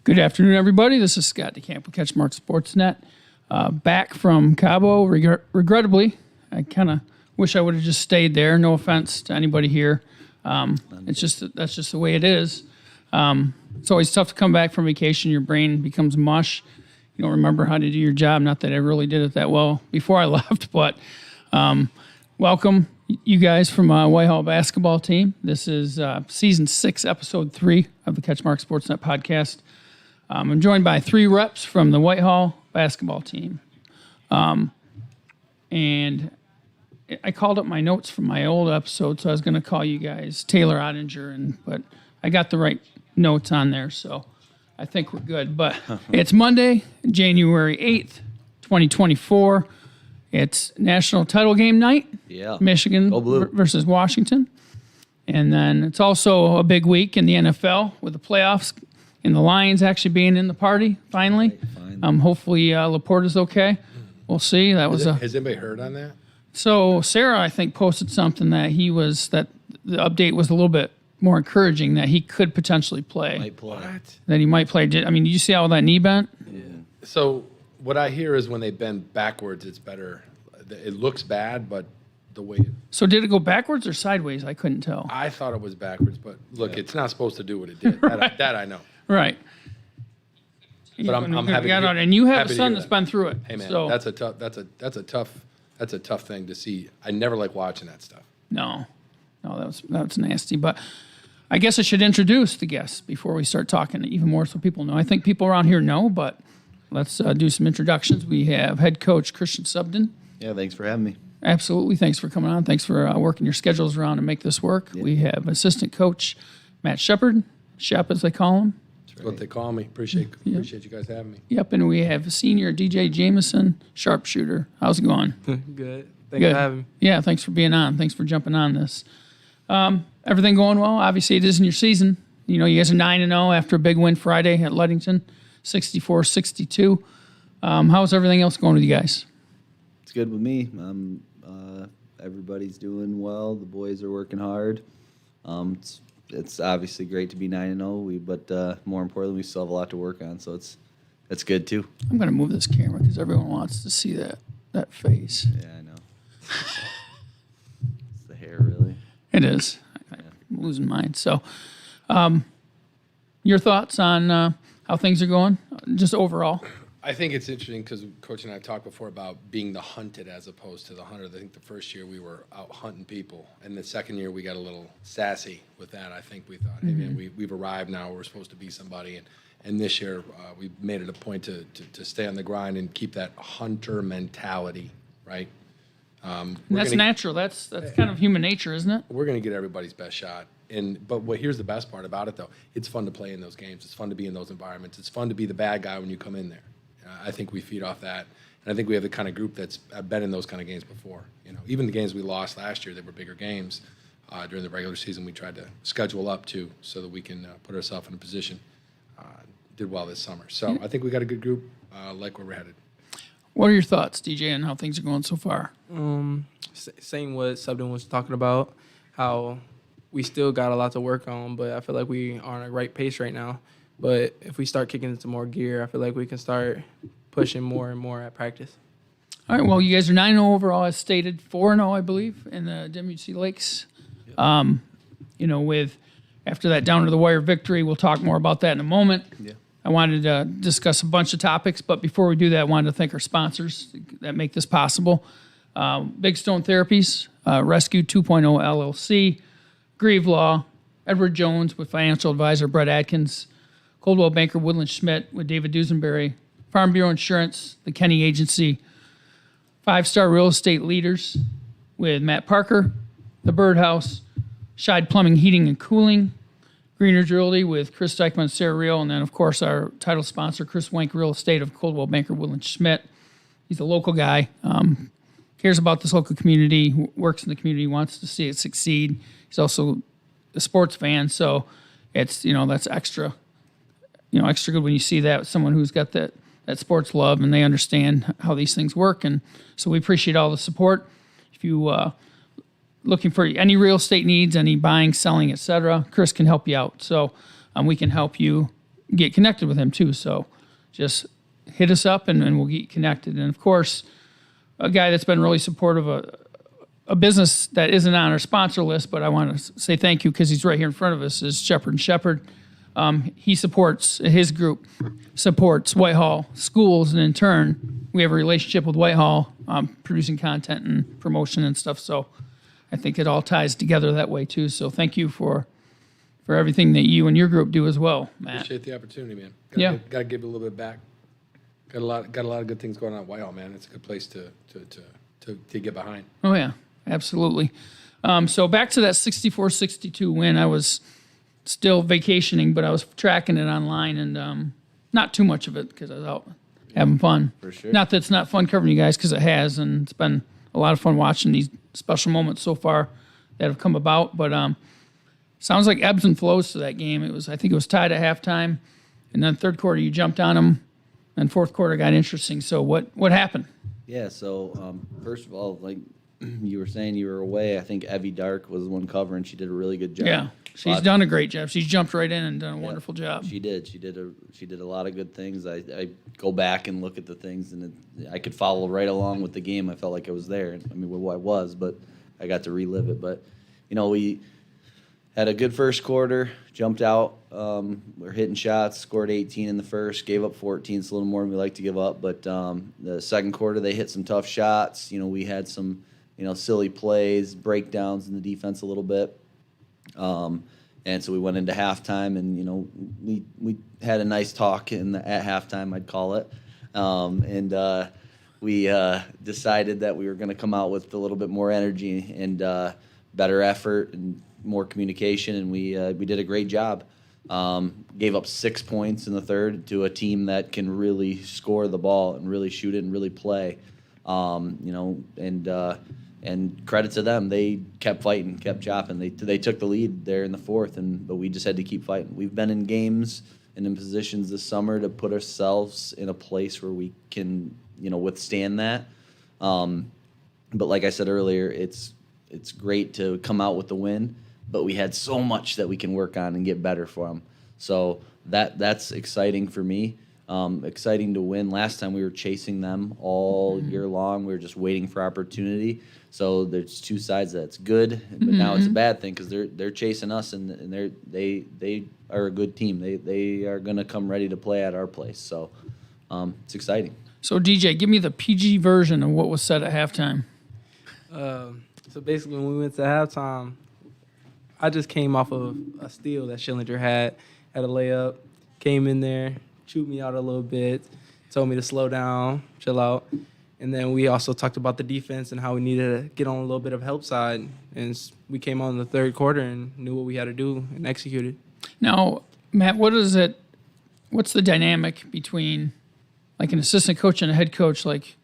Good afternoon, everybody. This is Scott DeCamp with CatchMark SportsNet. Back from Cabo. Regrettably, I kind of wish I would have just stayed there. No offense to anybody here. That's just the way it is. It's always tough to come back from vacation. Your brain becomes mush. You don't remember how to do your job. Not that I really did it that well before I left, but welcome, you guys from Whitehall basketball team. This is Season 6, Episode 3 of the CatchMark SportsNet Podcast. I'm joined by 3 reps from the Whitehall basketball team. And I called up my notes from my old episode, so I was going to call you guys Taylor Ottinger, but I got the right notes on there, so I think we're good. But it's Monday, January 8th, 2024. It's national title game night. Yeah. Michigan versus Washington. And then it's also a big week in the NFL with the playoffs and the Lions actually being in the party finally. Hopefully Laporta's okay. We'll see. Has anybody heard on that? So Sarah, I think, posted something that that the update was a little bit more encouraging that he could potentially play. That he might play. Did you see how that knee bent? Yeah. So what I hear is when they bend backwards, it's better. It looks bad, but the way. So did it go backwards or sideways? I couldn't tell. I thought it was backwards, but look, It's not supposed to do what it did. Right. That I know. Right. But I'm happy. And you have a son that's been through it. Hey man, so. that's a tough thing to see. I never like watching that stuff. No, that's nasty. But I guess I should introduce the guests before we start talking even more so people know. I think people around here know, but let's do some introductions. We have head coach Christian Subdon. Yeah, thanks for having me. Absolutely. Thanks for coming on. Thanks for working your schedules around to make this work. Yeah. We have assistant coach Matt Shepard, Shep as they call him. That's what they call me. Appreciate you guys having me. Yep, and we have senior DJ Jamison, sharpshooter. How's it going? Good. Thanks for having me. Yeah, thanks for being on. Thanks for jumping on this. Everything going well? Obviously, it is in your season. You guys are 9-0 after a big win Friday at Ludington, 64-62. How's everything else going with you guys? It's good with me. Everybody's doing well. The boys are working hard. It's obviously great to be 9-0, but more importantly, we still have a lot to work on, so it's good too. I'm going to move this camera because everyone wants to see that face. Yeah, I know. It's the hair, really. It is. I'm losing mine. So, your thoughts on how things are going, just overall? I think it's interesting because Coach and I have talked before about being the hunted as opposed to the hunter. I think the first year we were out hunting people, and the second year we got a little sassy with that. I think we thought, hey man, we've arrived now. We're supposed to be somebody, and this year we made it a point to stay on the grind and keep that hunter mentality, right? That's natural. That's kind of human nature, isn't it? We're going to get everybody's best shot. But here's the best part about it, though. It's fun to play in those games. It's fun to be in those environments. It's fun to be the bad guy when you come in there. I think we feed off that, and I think we have the kind of group that's been in those kind of games before. Even the games we lost last year, they were bigger games. During the regular season, we tried to schedule up to so that we can put ourselves in a position. Did well this summer, so I think we got a good group. Like where we're headed. What are your thoughts, DJ, on how things are going so far? Same what Subdon was talking about, how we still got a lot to work on, but I feel like we are on a right pace right now. But if we start kicking into more gear, I feel like we can start pushing more and more at practice. All right, well, you guys are 9-0 overall, as stated, 4-0, I believe, in the WC Lakes. Yep. With after that down-to-the-wire victory, we'll talk more about that in a moment. Yeah. I wanted to discuss a bunch of topics, but before we do that, I wanted to thank our sponsors that make this possible. Big Stone Therapies, Rescue 2.0 LLC, Grieve Law, Edward Jones with financial advisor Brett Adkins, Coldwell Banker Woodland Schmidt with David Duesenberry, Farm Bureau Insurance, the Kenny Agency, 5-Star Real Estate Leaders with Matt Parker, the Birdhouse, Scheid Plumbing, Heating, and Cooling, Greener Realty with Chris Dykman and Sarah Reel, and then, of course, our title sponsor, Chris Wank Real Estate of Coldwell Banker Woodland Schmidt. He's a local guy, cares about this local community, works in the community, wants to see it succeed. He's also a sports fan, so it's, that's extra good when you see that, someone who's got that sports love and they understand how these things work. And so we appreciate all the support. If you looking for any real estate needs, any buying, selling, etc., Chris can help you out. So we can help you get connected with him too. So just hit us up and we'll get connected. And of course, a guy that's been really supportive of a business that isn't on our sponsor list, but I want to say thank you because he's right here in front of us, is Shepherd & Shepherd. He supports, his group supports Whitehall schools, and in turn, we have a relationship with Whitehall, producing content and promotion and stuff. So I think it all ties together that way too. So thank you for everything that you and your group do as well, Matt. Appreciate the opportunity, man. Gotta give it a little bit back. Got a lot of good things going on at Whitehall, man. It's a good place to get behind. Oh yeah, absolutely. So back to that 64-62 win. I was still vacationing, but I was tracking it online, and not too much of it because I was out having fun. For sure. Not that it's not fun covering you guys, because it has, and it's been a lot of fun watching these special moments so far that have come about. But sounds like ebbs and flows to that game. I think it was tied at halftime, and then third quarter you jumped on them, and fourth quarter got interesting. So what happened? Yeah, so first of all, like you were saying, you were away. I think Evie Dark was the one covering. She did a really good job. Yeah, she's done a great job. She's jumped right in and done a wonderful job. She did. She did a lot of good things. I go back and look at the things, and I could follow right along with the game. I felt like I was there. I mean, well, I was, but I got to relive it. But we had a good first quarter, jumped out. We're hitting shots, scored 18 in the first, gave up 14. It's a little more than we like to give up. But the second quarter, they hit some tough shots. We had some, silly plays, breakdowns in the defense a little bit. And so we went into halftime, and, we had a nice talk at halftime, I'd call it. And we decided that we were going to come out with a little bit more energy and better effort and more communication, and we did a great job. Gave up 6 points in the third to a team that can really score the ball and really shoot it and really play. And credit to them, they kept fighting, kept chopping. They took the lead there in the fourth, but we just had to keep fighting. We've been in games and in positions this summer to put ourselves in a place where we can, withstand that. But like I said earlier, it's great to come out with the win, but we had so much that we can work on and get better for them. So that's exciting for me. Exciting to win. Last time we were chasing them all year long. We were just waiting for opportunity. So there's two sides of that. It's good, but now it's a bad thing because they're chasing us, and they are a good team. They are going to come ready to play at our place. So it's exciting. So DJ, give me the PG version of what was said at halftime. So basically, when we went to halftime, I just came off of a steal that Schillinger had a layup, came in there, chewed me out a little bit, told me to slow down, chill out. And then we also talked about the defense and how we needed to get on a little bit of help side. And we came on in the third quarter and knew what we had to do and executed. Now, Matt, what's the dynamic between like an assistant coach and a head coach? Like,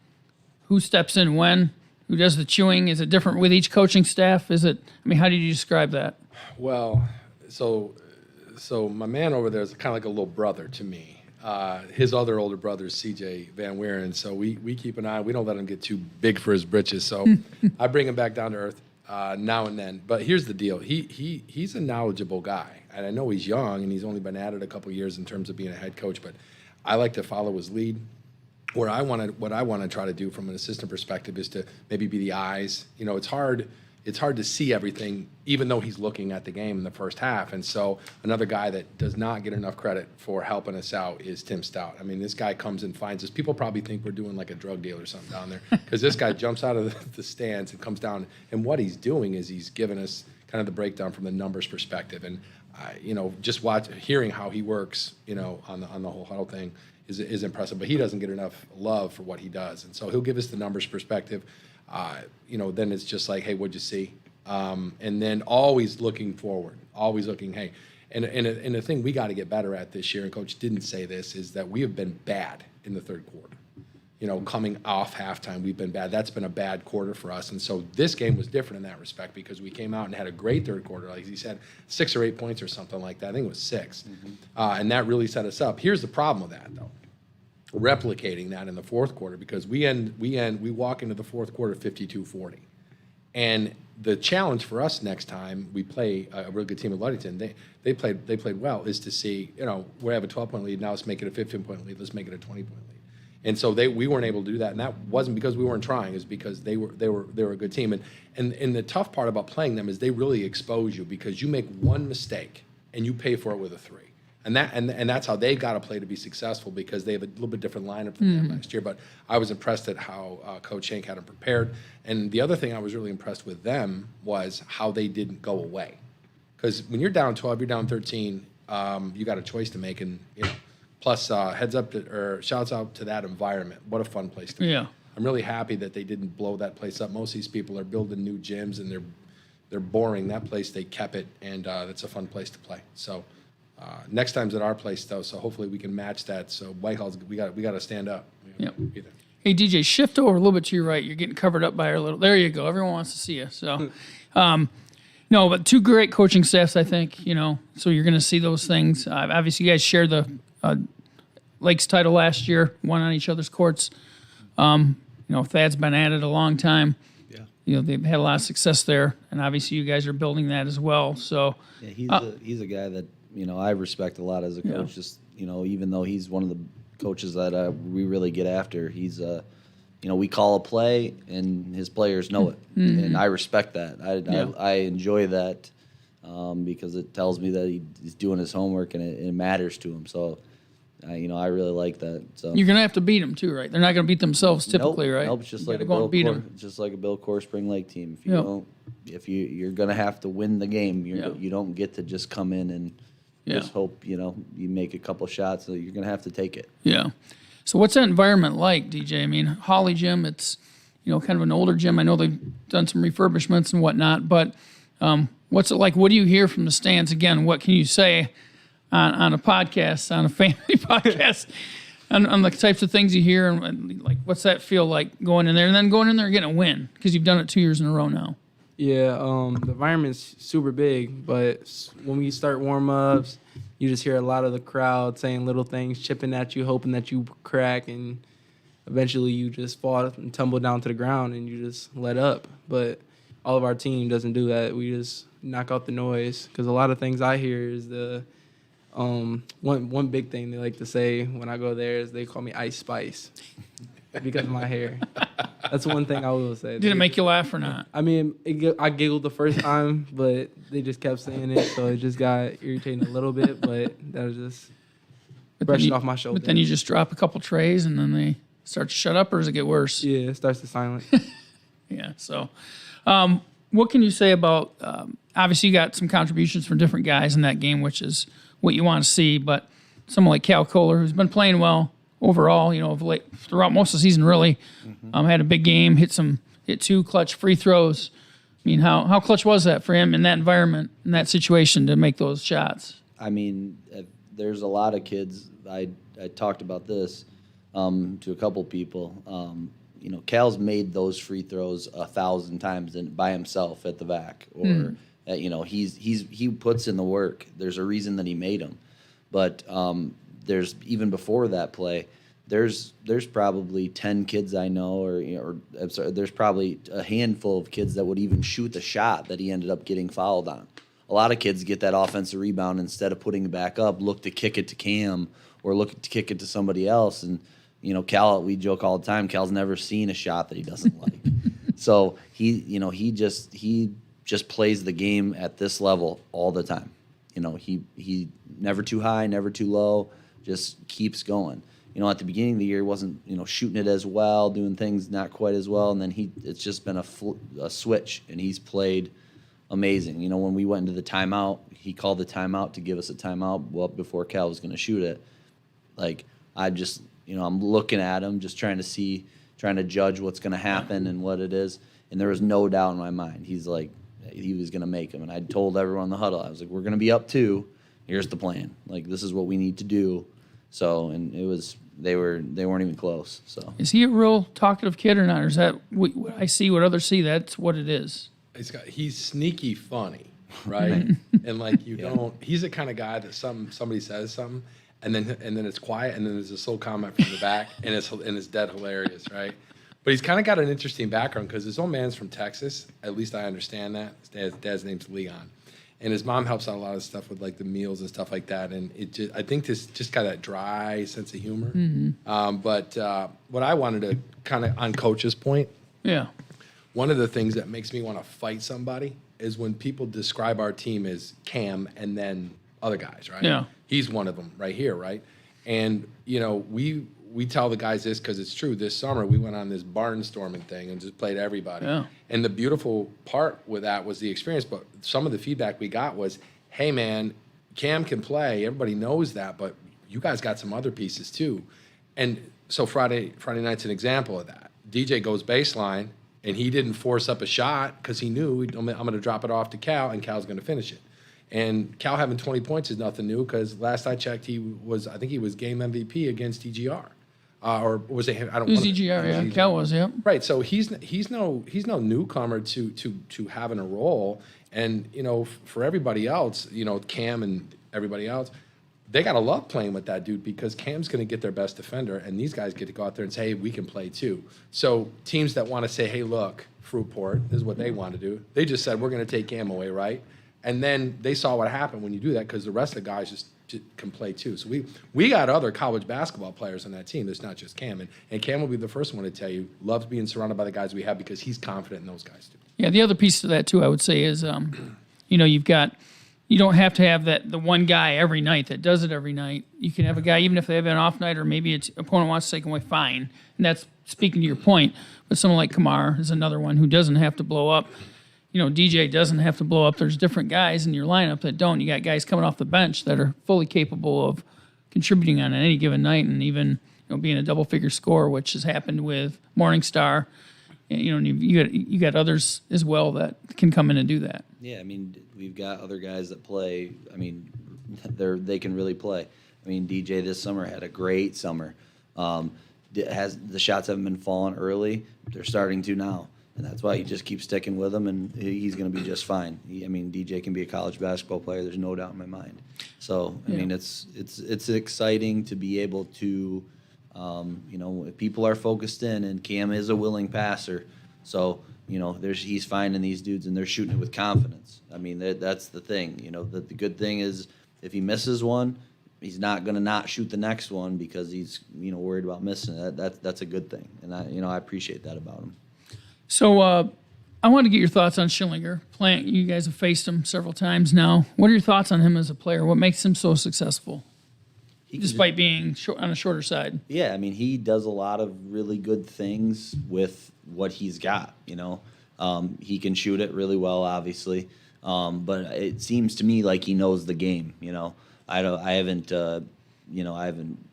who steps in when? Who does the chewing? Is it different with each coaching staff? How do you describe that? Well, so my man over there is kind of like a little brother to me. His other older brother is CJ Van Weeren, so we keep an eye. We don't let him get too big for his britches, so I bring him back down to earth now and then. But here's the deal: he's a knowledgeable guy, and I know he's young and he's only been at it a couple years in terms of being a head coach. But I like to follow his lead. What I want to try to do from an assistant perspective is to maybe be the eyes. It's hard to see everything, even though he's looking at the game in the first half. And so another guy that does not get enough credit for helping us out is Tim Stout. I mean, this guy comes and finds us. People probably think we're doing like a drug deal or something down there because this guy jumps out of the stands and comes down. And what he's doing is he's giving us kind of the breakdown from the numbers perspective. And, just hearing how he works, on the whole huddle thing is impressive. But he doesn't get enough love for what he does. And so he'll give us the numbers perspective. Then it's just like, hey, what'd you see? And then always looking forward, always looking, hey. And the thing we got to get better at this year, and Coach didn't say this, is that we have been bad in the third quarter. Coming off halftime, we've been bad. That's been a bad quarter for us. And so this game was different in that respect because we came out and had a great third quarter. Like he said, 6 or 8 points or something like that. I think it was 6. And that really set us up. Here's the problem with that, though. Replicating that in the fourth quarter because we walk into the fourth quarter 52-40. And the challenge for us next time we play a really good team at Ludington, they played well, is to see, we have a 12-point lead, now let's make it a 15-point lead, let's make it a 20-point lead. And so we weren't able to do that, and that wasn't because we weren't trying, it's because they were a good team. And the tough part about playing them is they really expose you, because you make one mistake and you pay for it with a 3. And that's how they got to play to be successful, because they have a little bit different lineup than they had last year. But I was impressed at how Coach Hank had them prepared. And the other thing I was really impressed with them was how they didn't go away. Because when you're down 12, you're down 13, you got a choice to make. And plus, heads up or shouts out to that environment. What a fun place to be. Yeah. I'm really happy that they didn't blow that place up. Most of these people are building new gyms, and they're boring. That place, they kept it, and it's a fun place to play. So. Next time's at our place, though, so hopefully we can match that. So Whitehall's, we got to stand up. Yep. Hey, DJ, shift over a little bit to your right. You're getting covered up by our little. There you go. Everyone wants to see you. So, no, but 2 great coaching staffs, I think. So you're going to see those things. Obviously, you guys shared the Lakes title last year, won on each other's courts. Thad's been at it a long time. Yeah. They've had a lot of success there, and obviously you guys are building that as well. So yeah, he's a guy that. I respect a lot as a coach. Just even though he's one of the coaches that we really get after, he's we call a play and his players know it, and I respect that. I enjoy that because it tells me that he's doing his homework and it matters to him. So I really like that. So you're gonna have to beat them too, right? They're not gonna beat themselves typically, right? Nope, just like a Bill Core Spring Lake team. If you don't, you're gonna have to win the game. You don't get to just come in and just hope, you make a couple shots, so you're going to have to take it. Yeah. So what's that environment like, DJ? I mean, Holly Gym, it's, kind of an older gym. I know they've done some refurbishments and whatnot, but what's it like? What do you hear from the stands? Again, what can you say on a podcast, on a family podcast, on the types of things you hear? And like, what's that feel like going in there and then going in there and getting a win? Because you've done it 2 years in a row now. Yeah, the environment's super big, but when we start warm-ups, you just hear a lot of the crowd saying little things, chipping at you, hoping that you crack, and eventually you just fall and tumble down to the ground and you just let up. But all of our team doesn't do that. We just knock out the noise, because a lot of things I hear is the one big thing they like to say when I go there is they call me Ice Spice because of my hair. That's one thing I will say. Did it make you laugh or not? I mean, I giggled the first time, but they just kept saying it, so it just got irritating a little bit, but that was just brushing off my shoulder. But then you just drop a couple trays, and then they start to shut up, or does it get worse? Yeah, it starts to silence. Yeah, so what can you say about, obviously you got some contributions from different guys in that game, which is what you want to see, but someone like Cal Kohler, who's been playing well, overall, of late, throughout most of the season, really, had a big game, hit 2 clutch free throws. I mean, how clutch was that for him in that environment, in that situation, to make those shots? I mean, there's a lot of kids. I talked about this to a couple people. Cal's made those free throws 1,000 times by himself at the back, or he puts in the work. There's a reason that he made them, but. There's even before that play, there's probably 10 kids I know, or I'm sorry, there's probably a handful of kids that would even shoot the shot that he ended up getting fouled on. A lot of kids get that offensive rebound, instead of putting it back up, look to kick it to Cam or look to kick it to somebody else. And Cal, we joke all the time, Cal's never seen a shot that he doesn't like. So he just plays the game at this level all the time. He never too high, never too low. Just keeps going. At the beginning of the year, he wasn't, shooting it as well, doing things not quite as well, and then it's just been a switch, and he's played amazing. When we went into the timeout, he called the timeout to give us a timeout before Cal was going to shoot it. Like, I'm looking at him, just trying to judge what's going to happen and what it is, and there was no doubt in my mind. He was going to make them, and I told everyone in the huddle, I was like, we're going to be up 2. Here's the plan. Like, this is what we need to do. So, and it was, they weren't even close. So, is he a real talkative kid or not? Or is that what I see, what others see? That's what it is. He's sneaky funny, right? And like he's the kind of guy that somebody says something, and then it's quiet, and then there's this little comment from the back, and it's dead hilarious, right? But he's kind of got an interesting background because his old man's from Texas. At least I understand that. His dad's name's Leon. And his mom helps out a lot of stuff with like the meals and stuff like that. And I think this just got that dry sense of humor. But what I wanted to kind of, on Coach's point, one of the things that makes me want to fight somebody is when people describe our team as Cam and then other guys, right? Yeah. He's one of them right here, right? And, we tell the guys this because it's true. This summer, we went on this barnstorming thing and just played everybody. Yeah. And the beautiful part with that was the experience. But some of the feedback we got was, hey, man, Cam can play. Everybody knows that. But you guys got some other pieces, too. And so Friday night's an example of that. DJ goes baseline, and he didn't force up a shot because he knew, I'm going to drop it off to Cal, and Cal's going to finish it. And Cal having 20 points is nothing new because last I checked, I think he was game MVP against EGR. Or was it him? I don't know. It was EGR, yeah. Cal was, yeah. Right. So he's no newcomer to having a role. And, for everybody else, Cam and everybody else, they got to love playing with that dude because Cam's going to get their best defender, and these guys get to go out there and say, hey, we can play too. So teams that want to say, hey, look, Fruitport, this is what they want to do. They just said, we're going to take Cam away, right? And then they saw what happened when you do that because the rest of the guys just can play too. So we got other college basketball players on that team. It's not just Cam. And Cam will be the first one to tell you, loves being surrounded by the guys we have because he's confident in those guys too. Yeah, the other piece to that too, I would say is, you don't have to have the one guy every night that does it every night. You can have a guy, even if they have an off night or maybe its opponent wants to take him away, fine. And that's speaking to your point. But someone like Kamar is another one who doesn't have to blow up. DJ doesn't have to blow up. There's different guys in your lineup that don't. You got guys coming off the bench that are fully capable of contributing on any given night and even being a double-figure scorer, which has happened with Morningstar. And, you got others as well that can come in and do that. Yeah, we've got other guys that play. They can really play. DJ this summer had a great summer. The shots haven't been falling early. They're starting to now. And that's why you just keep sticking with him, and he's going to be just fine. DJ can be a college basketball player. There's no doubt in my mind. So, it's exciting to be able to, if people are focused in, and Cam is a willing passer. So, he's finding these dudes, and they're shooting it with confidence. That's the thing. The good thing is if he misses one, he's not going to not shoot the next one because he's, worried about missing it. That's a good thing. And I appreciate that about him. So I want to get your thoughts on Schillinger. You guys have faced him several times now. What are your thoughts on him as a player? What makes him so successful, despite being on a shorter side? Yeah, he does a lot of really good things with what he's got. He can shoot it really well, obviously, but it seems to me like he knows the game. I haven't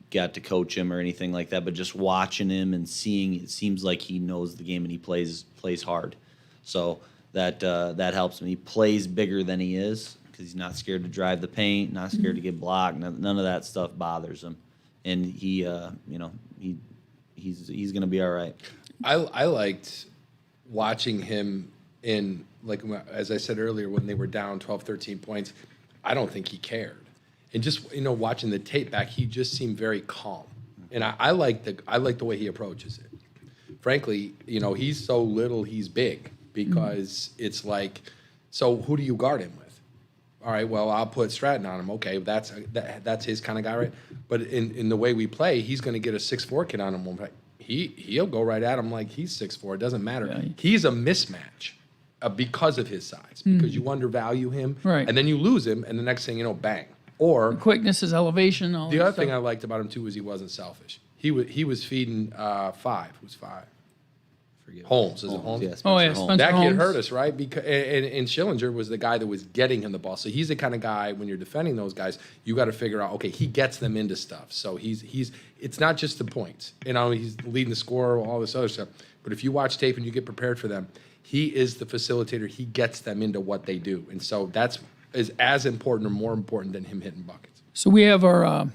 got to coach him or anything like that, but just watching him and seeing, it seems like he knows the game and he plays hard. So that helps him. He plays bigger than he is because he's not scared to drive the paint, not scared to get blocked. None of that stuff bothers him, and he's going to be all right. I liked watching him in, like, as I said earlier, when they were down 12, 13 points. I don't think he cared. And just watching the tape back, he just seemed very calm, and I like the way he approaches it. Frankly, he's so little, he's big because it's like, so who do you guard him with? All right, well, I'll put Stratton on him. Okay, that's his kind of guy, right? But in the way we play, he's going to get a 6'4" kid on him. He'll go right at him like he's 6'4". It doesn't matter. Yeah. He's a mismatch because of his size, because you undervalue him, right, and then you lose him, and the next thing you know, bang. Or the quickness, his elevation. The other thing I liked about him too was he wasn't selfish. He was feeding five. Who's five? Holmes. Is it Holmes? Yes. Spencer that Holmes. kid hurt us, right? Because and Schillinger was the guy that was getting him the ball. So he's the kind of guy, when you're defending those guys, you got to figure out, okay, he gets them into stuff. So he's it's not just the points. He's leading the score, all this other stuff. But if you watch tape and you get prepared for them, he is the facilitator. He gets them into what they do, and so that's is as important or more important than him hitting buckets. So we have our,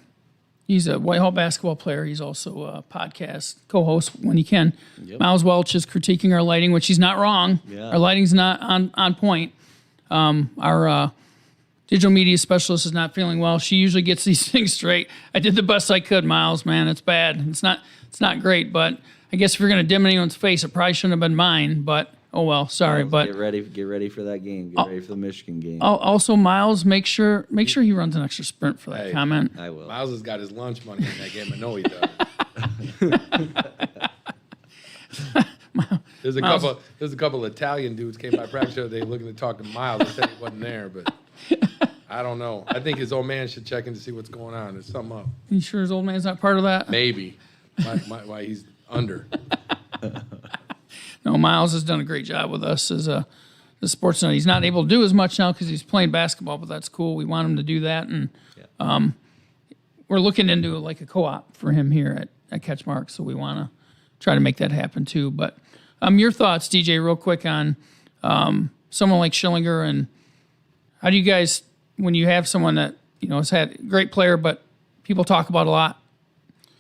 he's a Whitehall basketball player. He's also a podcast co-host when he can. Yep. Miles Welch is critiquing our lighting, which he's not wrong. Yeah. Our lighting's not on point. Our digital media specialist is not feeling well. She usually gets these things straight. I did the best I could, Miles, man. It's bad. It's not great, but I guess if you're going to dim anyone's face, it probably shouldn't have been mine, but oh well, sorry. But get ready for that game. Get ready for the Michigan game. Also, Miles, make sure he runs an extra sprint for that comment. I will. Miles has got his lunch money in that game. I know he does. There's a couple Italian dudes came by practice the other day looking to talk to Miles. They said he wasn't there, but I don't know. I think his old man should check in to see what's going on. There's something up. You sure his old man's not part of that? Maybe. Why he's under. No, Miles has done a great job with us as the sports nut. He's not able to do as much now because he's playing basketball, but that's cool. We want him to do that, and we're looking into like a co-op for him here at CatchMark, so we want to try to make that happen too. But your thoughts, DJ, real quick on someone like Schillinger, and how do you guys, when you have someone that has had a great player, but people talk about a lot,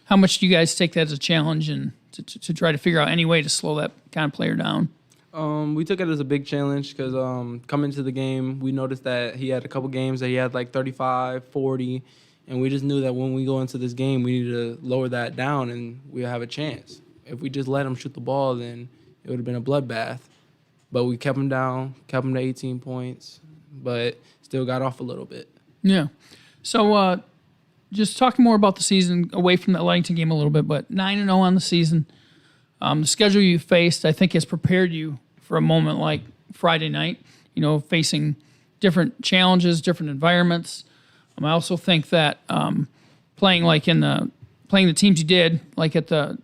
how much do you guys take that as a challenge and to try to figure out any way to slow that kind of player down? We took it as a big challenge because coming into the game, we noticed that he had a couple games that he had like 35, 40, and we just knew that when we go into this game, we needed to lower that down and we have a chance. If we just let him shoot the ball, then it would have been a bloodbath. But we kept him down, kept him to 18 points, but still got off a little bit. Yeah. So just talking more about the season, away from that Ludington game a little bit, but 9-0 on the season. The schedule you faced, I think, has prepared you for a moment like Friday night, facing different challenges, different environments. I also think that playing the teams you did, like at the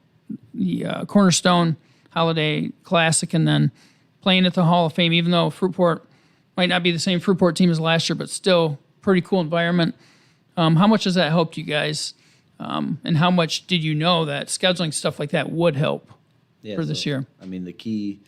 Cornerstone Holiday Classic, and then playing at the Hall of Fame, even though Fruitport might not be the same Fruitport team as last year, but still pretty cool environment. How much has that helped you guys? And how much did you know that scheduling stuff like that would help for this year? I mean, the key,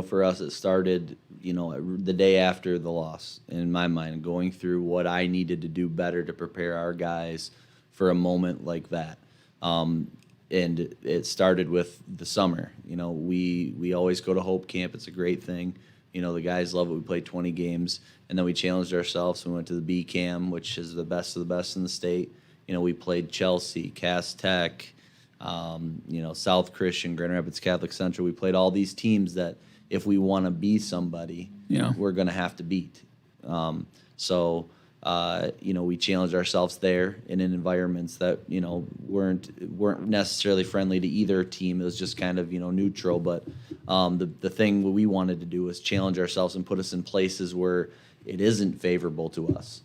for us, it started, the day after the loss, in my mind, going through what I needed to do better to prepare our guys for a moment like that. And it started with the summer. We always go to Hope Camp. It's a great thing. The guys love it. We played 20 games, and then we challenged ourselves. We went to the B Cam, which is the best of the best in the state. We played Chelsea, Cass Tech, South Christian, Grand Rapids Catholic Central. We played all these teams that if we want to be somebody, we're going to have to beat. We challenged ourselves there and in environments that, weren't necessarily friendly to either team. It was just kind of, neutral. But the thing we wanted to do was challenge ourselves and put us in places where it isn't favorable to us.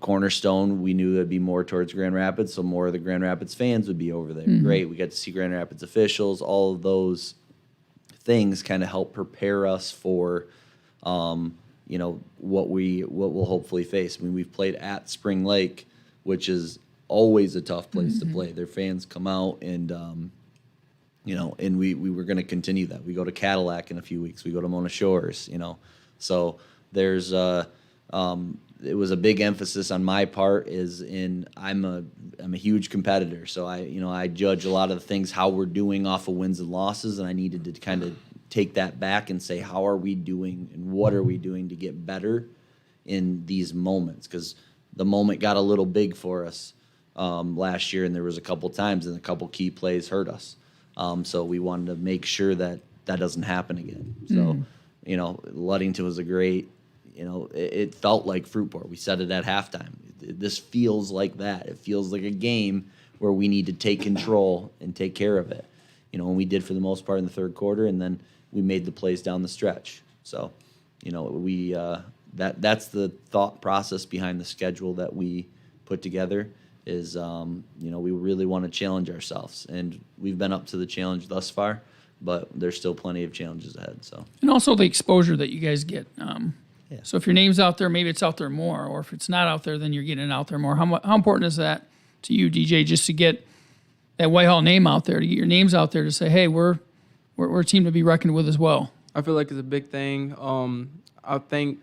Cornerstone, we knew it'd be more towards Grand Rapids, so more of the Grand Rapids fans would be over there. Mm-hmm. Great. We got to see Grand Rapids officials. All of those things kind of help prepare us for what we'll hopefully face. I mean, we've played at Spring Lake, which is always a tough place to play. Their fans come out and and we were going to continue that. We go to Cadillac in a few weeks. We go to Mona Shores, So there's it was a big emphasis on my part I'm a huge competitor. So I judge a lot of the things, how we're doing off of wins and losses, and I needed to kind of take that back and say, how are we doing and what are we doing to get better in these moments? Because the moment got a little big for us last year, and there was a couple times and a couple key plays hurt us. So we wanted to make sure that doesn't happen again. So, Ludington was a great, it felt like Fruitport. We said it at halftime. This feels like that. It feels like a game where we need to take control and take care of it. And we did for the most part in the third quarter, and then we made the plays down the stretch. So, that's the thought process behind the schedule that we put together is, we really want to challenge ourselves. And we've been up to the challenge thus far, but there's still plenty of challenges ahead. So, and also the exposure that you guys get. So if your name's out there, maybe it's out there more, or if it's not out there, then you're getting it out there more. How important is that to you, DJ, just to get that Whitehall name out there, to get your names out there, to say, hey, we're a team to be reckoned with as well? I feel like it's a big thing. I think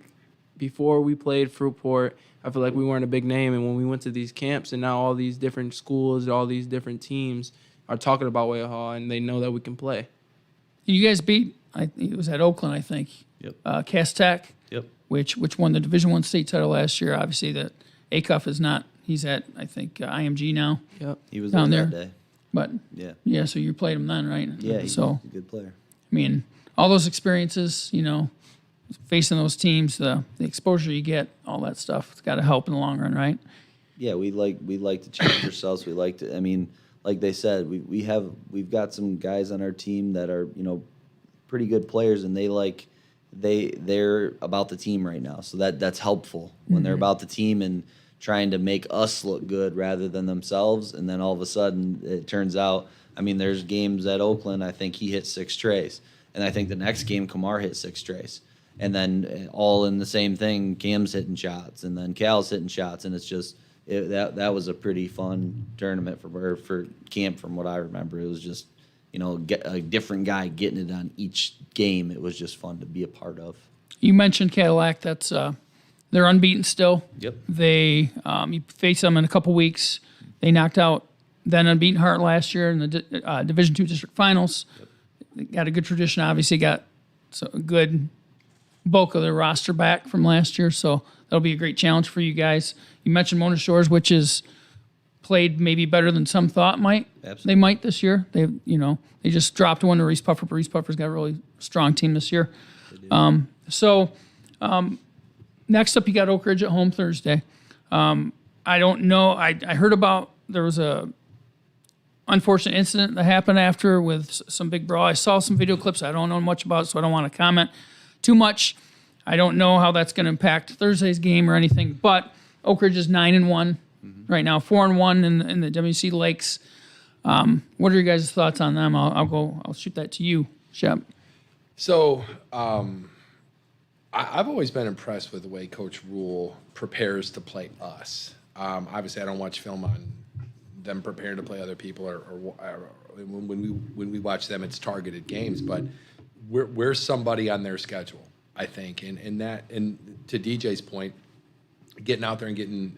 before we played Fruitport, I feel like we weren't a big name, and when we went to these camps, and now all these different schools, all these different teams are talking about Whitehall, and they know that we can play. You guys beat, it was at Oakland, I think. Yep. Cass Tech. Yep. Which won the Division I state title last year. Obviously, that Acuff is not. He's at, I think, IMG now. Yep. He was down there. that day. But Yeah. So you played him then, right? Yeah, he's So a good player. I mean, all those experiences, facing those teams, the exposure you get, all that stuff, it's got to help in the long run, right? Yeah, we like to challenge ourselves. We like to. I mean, like they said, we've got some guys on our team that are pretty good players, and they're about the team right now. So that's helpful when they're about the team and trying to make us look good rather than themselves. And then all of a sudden, it turns out. I mean, there's games at Oakland. I think he hit 6 trays, and I think the next game Kamar hit 6 trays, and then all in the same thing. Cam's hitting shots, and then Cal's hitting shots, and it's just. That was a pretty fun tournament for camp. From what I remember, it was just a different guy getting it on each game. It was just fun to be a part of. You mentioned Cadillac. That's they're unbeaten still. Yep. They you face them in a couple weeks. They knocked out then unbeaten Hart last year in the Division II district finals. Yep. They got a good tradition. Obviously, got a good bulk of their roster back from last year, so that'll be a great challenge for you guys. You mentioned Mona Shores, which is played maybe better than some thought might. Absolutely. They might this year. They just dropped one to Reese Puffer, but Reese Puffer's got a really strong team this year. Next up, you got Oak Ridge at home Thursday. I don't know. I heard about there was a unfortunate incident that happened after with some big brawl. I saw some video clips. I don't know much about it, so I don't want to comment too much. I don't know how that's going to impact Thursday's game or anything, but Oak Ridge is 9-1 right now, 4-1 in the WC Lakes. What are your guys' thoughts on them? I'll shoot that to you, Shep. So I've always been impressed with the way Coach Rule prepares to play us. Obviously, I don't watch film on them preparing to play other people, or when we watch them, it's targeted games. But we're somebody on their schedule, I think, and to DJ's point, getting out there and getting,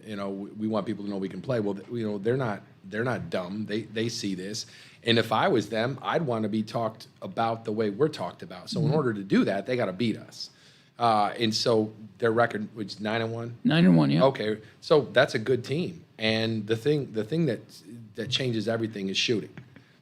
we want people to know we can play. Well, they're not dumb. They see this. And if I was them, I'd want to be talked about the way we're talked about. So in order to do that, they got to beat us. And so their record, which is 9-1? 9-1, yeah. Okay. So that's a good team. And the thing that changes everything is shooting.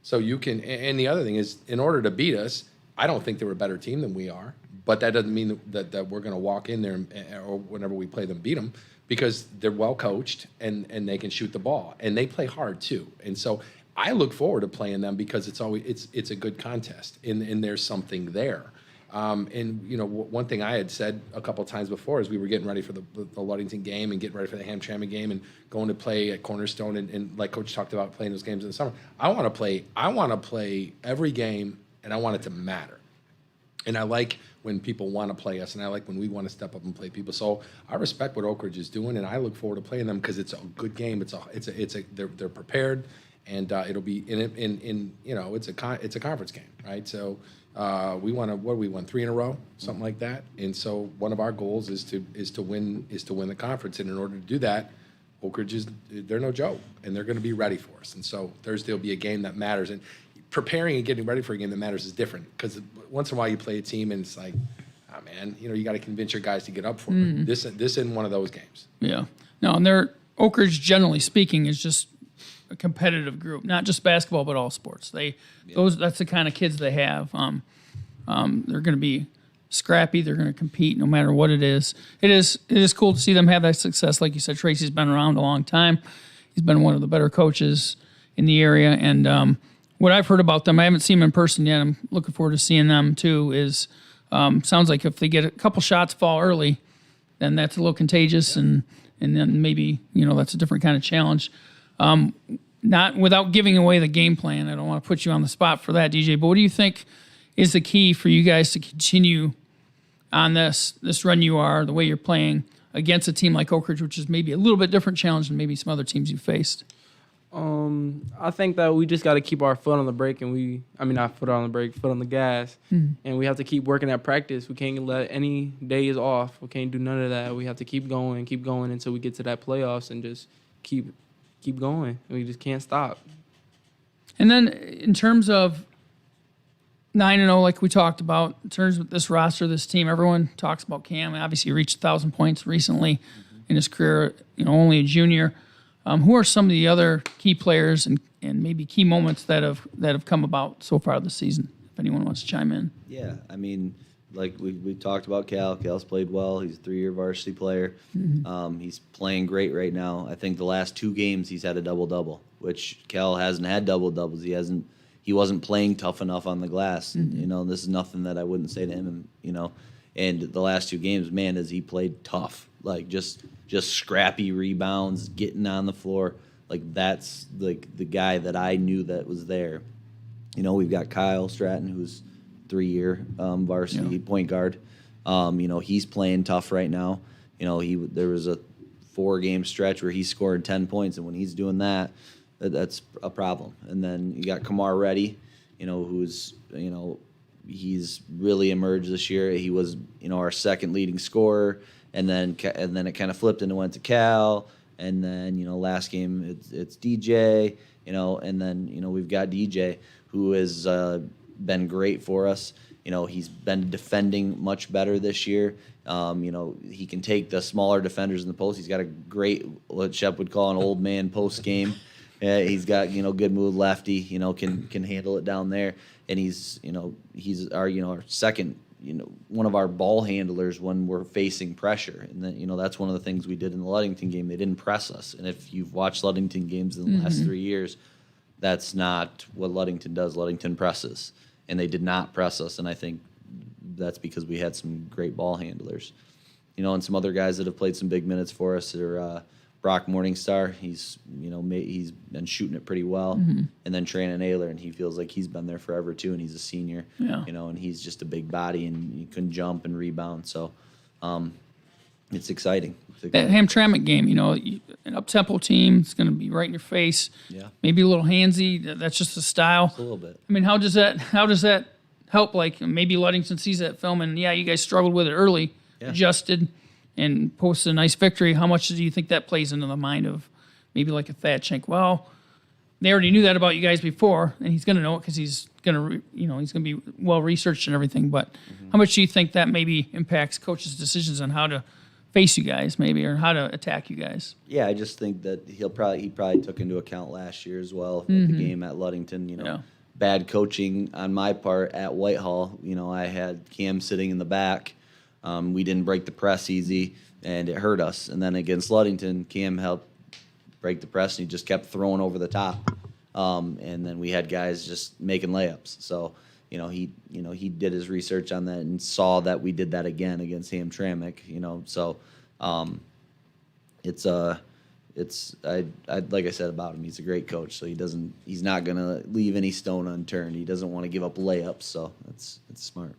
So you can, and the other thing is, in order to beat us, I don't think they're a better team than we are. But that doesn't mean that we're going to walk in there or whenever we play them, beat them, because they're well coached and they can shoot the ball, and they play hard too. And so I look forward to playing them because it's a good contest and there's something there. One thing I had said a couple of times before is we were getting ready for the Ludington game and getting ready for the Hamtramck game and going to play at Cornerstone and like Coach talked about playing those games in the summer. I want to play every game, and I want it to matter. And I like when people want to play us, and I like when we want to step up and play people. So I respect what Oak Ridge is doing, and I look forward to playing them because it's a good game. They're prepared, and it'll be it's a conference game, right? So we want to 3 in a row, something like that. And so one of our goals is to win the conference, and in order to do that, Oak Ridge they're no joke, and they're going to be ready for us. And so Thursday will be a game that matters, and preparing and getting ready for a game that matters is different, because once in a while you play a team and it's like, oh man, you got to convince your guys to get up for it. This isn't one of those games. Yeah. No, and Oak Ridge, generally speaking, is just a competitive group, not just basketball, but all sports. That's the kind of kids they have. They're going to be scrappy. They're going to compete no matter what it is. It is cool to see them have that success. Like you said, Tracy's been around a long time. He's been one of the better coaches in the area, and what I've heard about them, I haven't seen them in person yet. I'm looking forward to seeing them too. Is sounds like if they get a couple shots fall early, then that's a little contagious, and then maybe that's a different kind of challenge. Not without giving away the game plan. I don't want to put you on the spot for that, DJ. But what do you think is the key for you guys to continue on this run you are, the way you're playing against a team like Oak Ridge, which is maybe a little bit different challenge than maybe some other teams you've faced? I think that we just got to keep our foot on the brake, not foot on the brake, foot on the gas, and we have to keep working at practice. We can't let any days off. We can't do none of that. We have to keep going until we get to that playoffs and just keep going. We just can't stop. And then in terms of 9-0, like we talked about, in terms of this roster, this team, everyone talks about Cam. Obviously, he reached 1,000 points recently in his career. Only a junior. Who are some of the other key players and maybe key moments that have come about so far this season? If anyone wants to chime in. Yeah, I mean, like we talked about Cal. Cal's played well. He's a 3-year varsity player. He's playing great right now. I think the last 2 games he's had a double-double, which Cal hasn't had double-doubles. He wasn't playing tough enough on the glass. And, this is nothing that I wouldn't say to him. And the last 2 games, man, has he played tough. Like just scrappy rebounds, getting on the floor. Like that's like the guy that I knew that was there. We've got Kyle Stratton, who's 3-year varsity point guard. He's playing tough right now. There was a 4-game stretch where he scored 10 points, and when he's doing that, that's a problem. And then you got Kamar Reddy, who's he's really emerged this year. He was our second leading scorer, and then it kind of flipped and it went to Cal, and then last game it's DJ, and then we've got DJ who has been great for us. He's been defending much better this year. He can take the smaller defenders in the post. He's got a great, what Shep would call an old man post game. He's got good move lefty. Can handle it down there, and he's our second. One of our ball handlers when we're facing pressure, and then that's one of the things we did in the Ludington game. They didn't press us, and if you've watched Ludington games in the last 3 years, that's not what Ludington does. Ludington presses, and they did not press us, and I think that's because we had some great ball handlers. And some other guys that have played some big minutes for us are Brock Morningstar. He's he's been shooting it pretty well, and then Trannon Naylor, and he feels like he's been there forever too, and he's a senior. Yeah. And he's just a big body, and he can jump and rebound. So, it's exciting. That Hamtramck game, an up-tempo team. It's going to be right in your face. Yeah. Maybe a little handsy. That's just the style. Just a little bit. I mean, how does that help? Like maybe Ludington sees that film and you guys struggled with it early, adjusted, and posted a nice victory. How much do you think that plays into the mind of maybe like a Thad Schenk? Well, they already knew that about you guys before, and he's going to know it because he's going to, he's going to be well researched and everything. But how much do you think that maybe impacts coaches' decisions on how to face you guys, maybe, or how to attack you guys? Yeah, I just think that he probably took into account last year as well at the game at Ludington. Bad coaching on my part at Whitehall. I had Cam sitting in the back. We didn't break the press easy, and it hurt us. And then against Ludington, Cam helped break the press, and he just kept throwing over the top. And then we had guys just making layups. So, he did his research on that and saw that we did that again against Hamtramck. So it's like I said about him, he's a great coach. So he's not gonna leave any stone unturned. He doesn't want to give up layups. So it's smart.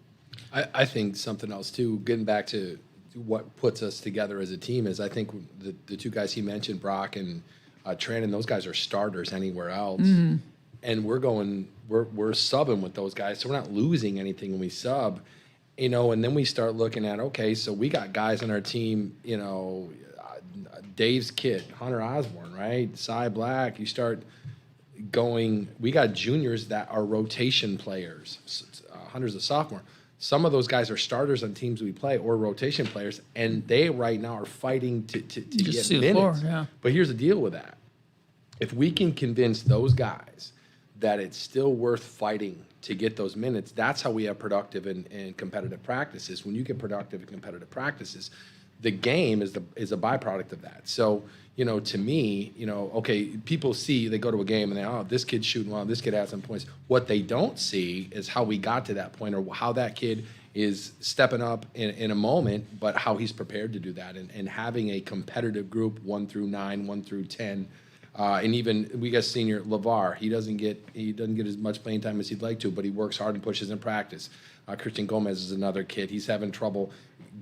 I think something else too, getting back to what puts us together as a team, is I think the 2 guys he mentioned, Brock and Trannon, those guys are starters anywhere else, and we're subbing with those guys, so we're not losing anything when we sub, and then we start looking at, okay, so we got guys on our team, Dave's kid, Hunter Osborne, right, Cy Black. You start going, we got juniors that are rotation players. Hunter's a sophomore. Some of those guys are starters on teams we play or rotation players, and they right now are fighting to get minutes. Floor, yeah. But here's the deal with that. If we can convince those guys that it's still worth fighting to get those minutes, that's how we have productive and competitive practices. When you get productive and competitive practices, the game is a byproduct of that. So, to me, okay, people see, they go to a game and they, this kid's shooting well, this kid has some points. What they don't see is how we got to that point, or how that kid is stepping up in a moment, but how he's prepared to do that, and having a competitive group 1 through 9, 1 through 10. And even we got senior LeVar. He doesn't get as much playing time as he'd like to, but he works hard and pushes in practice. Christian Gomez is another kid. He's having trouble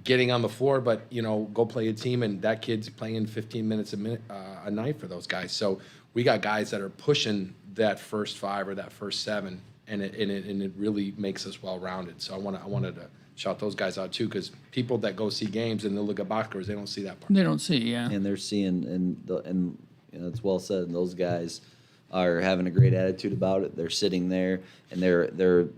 getting on the floor, but go play a team, and that kid's playing 15 minutes a night for those guys. So we got guys that are pushing that first 5 or that first 7, and it really makes us well rounded. So I wanted to shout those guys out too, because people that go see games and they look at box scores, they don't see that part. They don't see, yeah. And they're seeing and it's well said. And those guys are having a great attitude about it. They're sitting there, and they're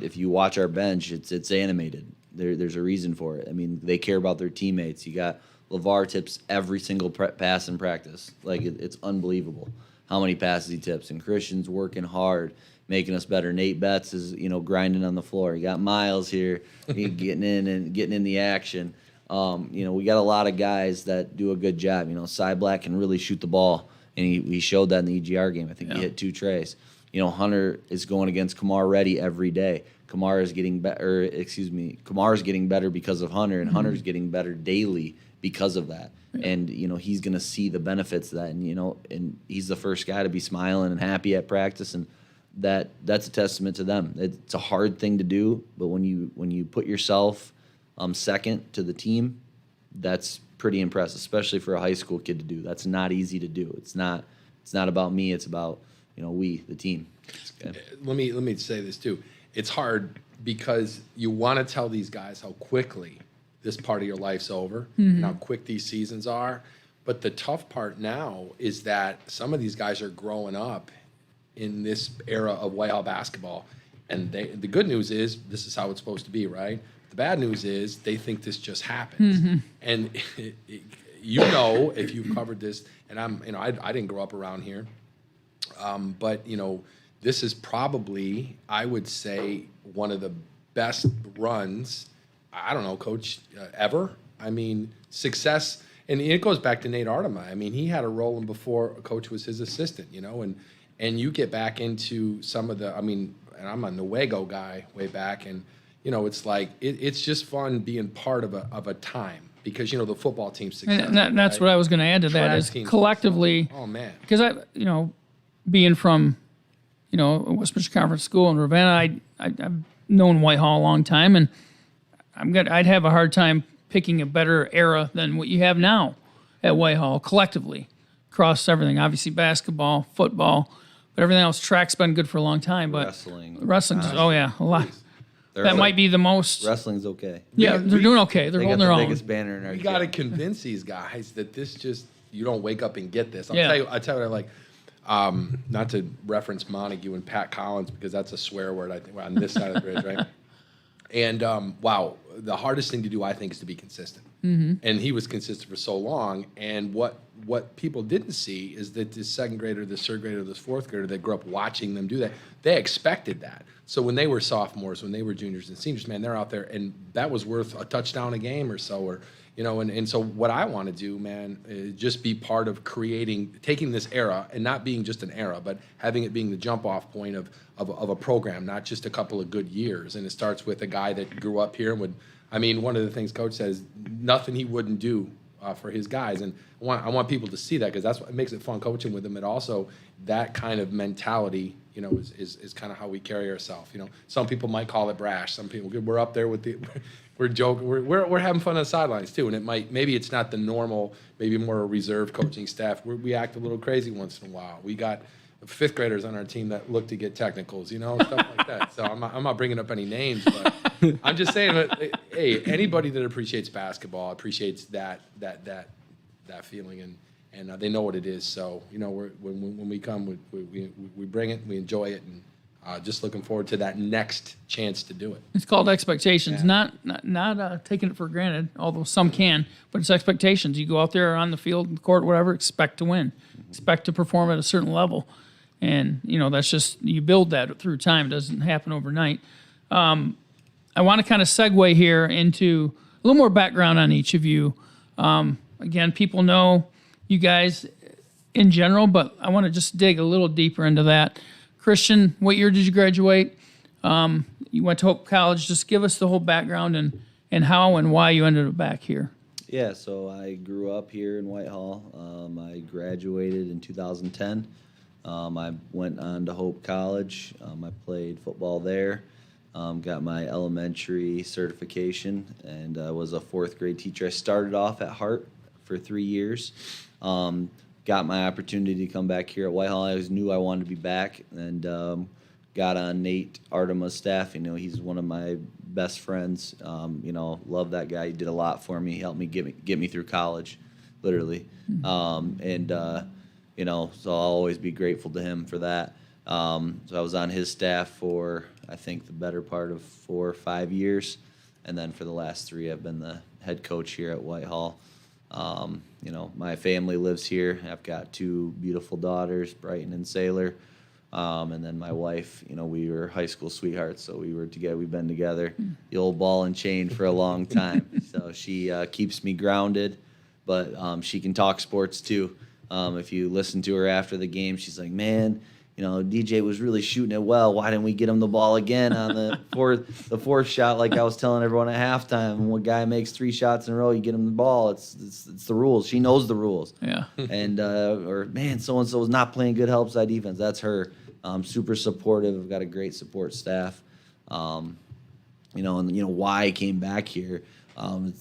if you watch our bench, it's animated. there's a reason for it. I mean, they care about their teammates. You got LeVar tips every single pass in practice. Like, it's unbelievable how many passes he tips. And Christian's working hard, making us better. Nate Betts is, grinding on the floor. You got Miles here getting in the action. We got a lot of guys that do a good job. Cy Black can really shoot the ball, and he showed that in the EGR game. I think he hit 2 trays. Hunter is going against Kamar Reddy every day. Kamar is getting better because of Hunter, and Hunter's getting better daily because of that. Yeah. And he's going to see the benefits of that, and he's the first guy to be smiling and happy at practice, and that's a testament to them. It's a hard thing to do, but when you put yourself second to the team, that's pretty impressive, especially for a high school kid to do. That's not easy to do. It's not about me. It's about we, the team. Let me say this too. It's hard because you want to tell these guys how quickly this part of your life's over and how quick these seasons are. But the tough part now is that some of these guys are growing up in this era of Whitehall basketball. And the good news is this is how it's supposed to be, right? The bad news is they think this just happens. And if you've covered this, and I didn't grow up around here, but this is probably, I would say, one of the best runs, I don't know, Coach, ever. I mean, success, and it goes back to Nate Artema. I mean, he had a role in before Coach was his assistant, and you get back into some of the, and I'm a Nuego guy way back, and it's like it's just fun being part of a time because the football team's successful. And that's right? What I was going to add to that is collectively. Oh man, because being from West Michigan Conference School in Ravenna, I've known Whitehall a long time, and I'd have a hard time picking a better era than what you have now at Whitehall collectively across everything. Obviously basketball, football, but everything else. Track's been good for a long time, but wrestling's a lot. That might be the most. Wrestling's okay. Yeah, they're doing okay. They're holding their own. Biggest banner in our. You got to convince these guys that this just you don't wake up and get this. I tell you what I like. Not to reference Montague and Pat Collins because that's a swear word. I think on this side of the bridge, right? And wow, the hardest thing to do I think is to be consistent. And he was consistent for so long. And what people didn't see is that this second grader, this third grader, this fourth grader that grew up watching them do that, they expected that. So when they were sophomores, when they were juniors and seniors, man, they're out there, and that was worth a touchdown a game or so, or and so what I want to do, man, is just be part of taking this era and not being just an era, but having it being the jump-off point of a program, not just a couple of good years. And it starts with a guy that grew up here and one of the things Coach says, nothing he wouldn't do for his guys. And I want people to see that because that's what makes it fun coaching with them. And also that kind of mentality, is kind of how we carry ourselves. Some people might call it brash. Some people, we're up there with we're joking. We're having fun on the sidelines too. And maybe it's not the normal, maybe more reserved coaching staff. We act a little crazy once in a while. We got fifth graders on our team that look to get technicals, stuff like that. So I'm not bringing up any names, but I'm just saying that, hey, anybody that appreciates basketball appreciates that feeling, and they know what it is. So when we come, we bring it, we enjoy it, and just looking forward to that next chance to do it. It's called expectations, not taking it for granted, although some can, but it's expectations. You go out there on the field, court, whatever, expect to win, expect to perform at a certain level. And, that's just, you build that through time. It doesn't happen overnight. I want to kind of segue here into a little more background on each of you. Again, people know you guys in general, but I want to just dig a little deeper into that. Christian, what year did you graduate? You went to Hope College. Just give us the whole background and how and why you ended up back here. Yeah, so I grew up here in Whitehall. I graduated in 2010. I went on to Hope College. I played football there, got my elementary certification, and I was a fourth grade teacher. I started off at Hart for 3 years. Got my opportunity to come back here at Whitehall. I always knew I wanted to be back, and got on Nate Artema's staff. He's one of my best friends. Love that guy. He did a lot for me. He helped me get me through college, literally. So I'll always be grateful to him for that. So I was on his staff for, I think, the better part of 4 or 5 years. And then for the last 3, I've been the head coach here at Whitehall. My family lives here. I've got 2 beautiful daughters, Brighton and Sailor. And then my wife, we were high school sweethearts, so we were together. We've been together, the old ball and chain, for a long time. So she keeps me grounded, but she can talk sports too. If you listen to her after the game, she's like, man, DJ was really shooting it well. Why didn't we get him the ball again on the fourth shot? Like I was telling everyone at halftime, when one guy makes 3 shots in a row, you get him the ball. It's the rules. She knows the rules. Yeah. And or man, so and so was not playing good help side defense. That's her. Super supportive. I've got a great support staff. And why I came back here. And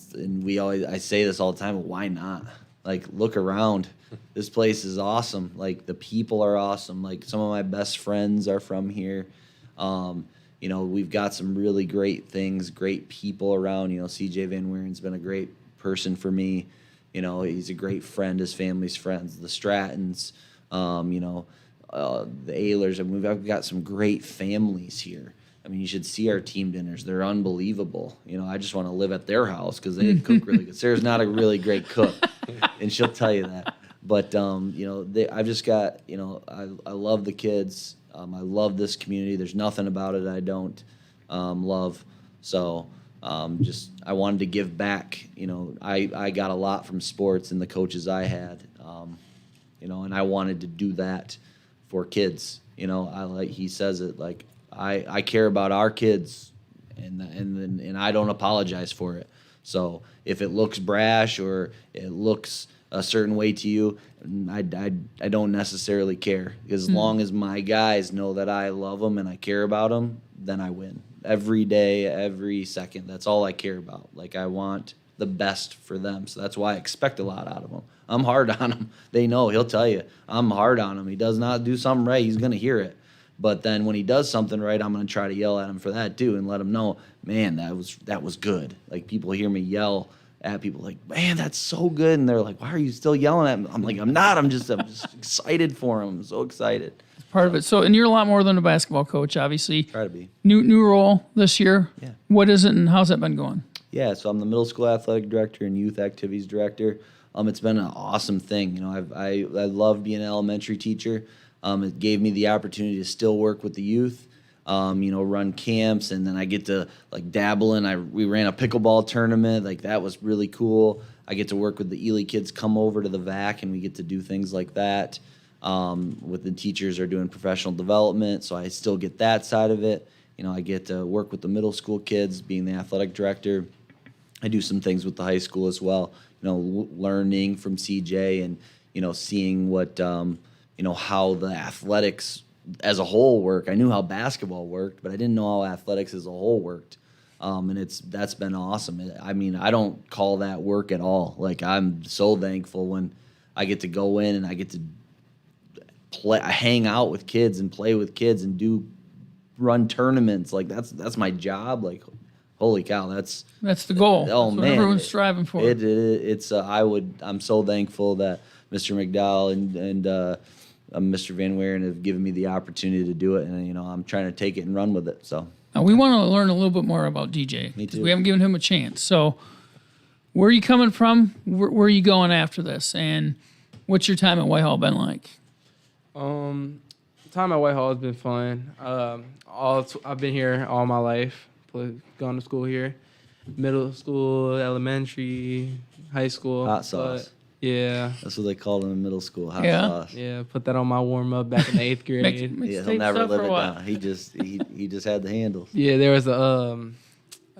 I say this all the time. But why not? Like, look around. This place is awesome. Like, the people are awesome. Like, some of my best friends are from here. We've got some really great things, great people around. CJ Van Weeren's been a great person for me. He's a great friend. His family's friends. The Strattons, the Ahlers. I've got some great families here. You should see our team dinners. They're unbelievable. I just want to live at their house because they cook really good. Sarah's not a really great cook, and she'll tell you that. But, I've just got, I love the kids. I love this community. There's nothing about it I don't love. So I wanted to give back. I got a lot from sports and the coaches I had, and I wanted to do that for kids. He says it, like, I care about our kids, and I don't apologize for it. So if it looks brash or it looks a certain way to you, I don't necessarily care. As long as my guys know that I love them and I care about them, then I win. Every day, every second, that's all I care about. Like, I want the best for them. So that's why I expect a lot out of them. I'm hard on him. They know. He'll tell you. I'm hard on him. He does not do something right, he's going to hear it. But then when he does something right, I'm going to try to yell at him for that too and let him know, man, that was good. Like, people hear me yell at people like, man, that's so good. And they're like, why are you still yelling at me? I'm like, I'm not. I'm just excited for him. I'm so excited. It's part of it. So, and you're a lot more than a basketball coach, obviously. Try to be. New role this year. Yeah. What is it and how's that been going? Yeah, so I'm the middle school athletic director and youth activities director. It's been an awesome thing. I love being an elementary teacher. It gave me the opportunity to still work with the youth, run camps, and then I get to dabble in. We ran a pickleball tournament, that was really cool. I get to work with the Ely kids, come over to the VAC, and we get to do things like that. With the teachers are doing professional development, so I still get that side of it. I get to work with the middle school kids, being the athletic director. I do some things with the high school as well. Learning from CJ and seeing what how the athletics as a whole work. I knew how basketball worked, but I didn't know how athletics as a whole worked. And that's been awesome. I don't call that work at all. I'm so thankful when I get to go in and I get to hang out with kids and play with kids and run tournaments. That's my job. Holy cow, that's the goal. Oh, that's man, what everyone's striving for. I'm so thankful that Mr. McDowell and Mr. Van Weeren have given me the opportunity to do it, and I'm trying to take it and run with it. So now we want to learn a little bit more about DJ. Me too. We haven't given him a chance. So where are you coming from? Where are you going after this? And what's your time at Whitehall been like? Time at Whitehall has been fun. I've been here all my life. Gone to school here, middle school, elementary, high school. Hot sauce. But, yeah. That's what they called him in middle school. Hot Yeah. sauce. Yeah, put that on my warm up back in the 8th grade. Yeah, he'll never live it down. He just had the handles. Yeah, there was a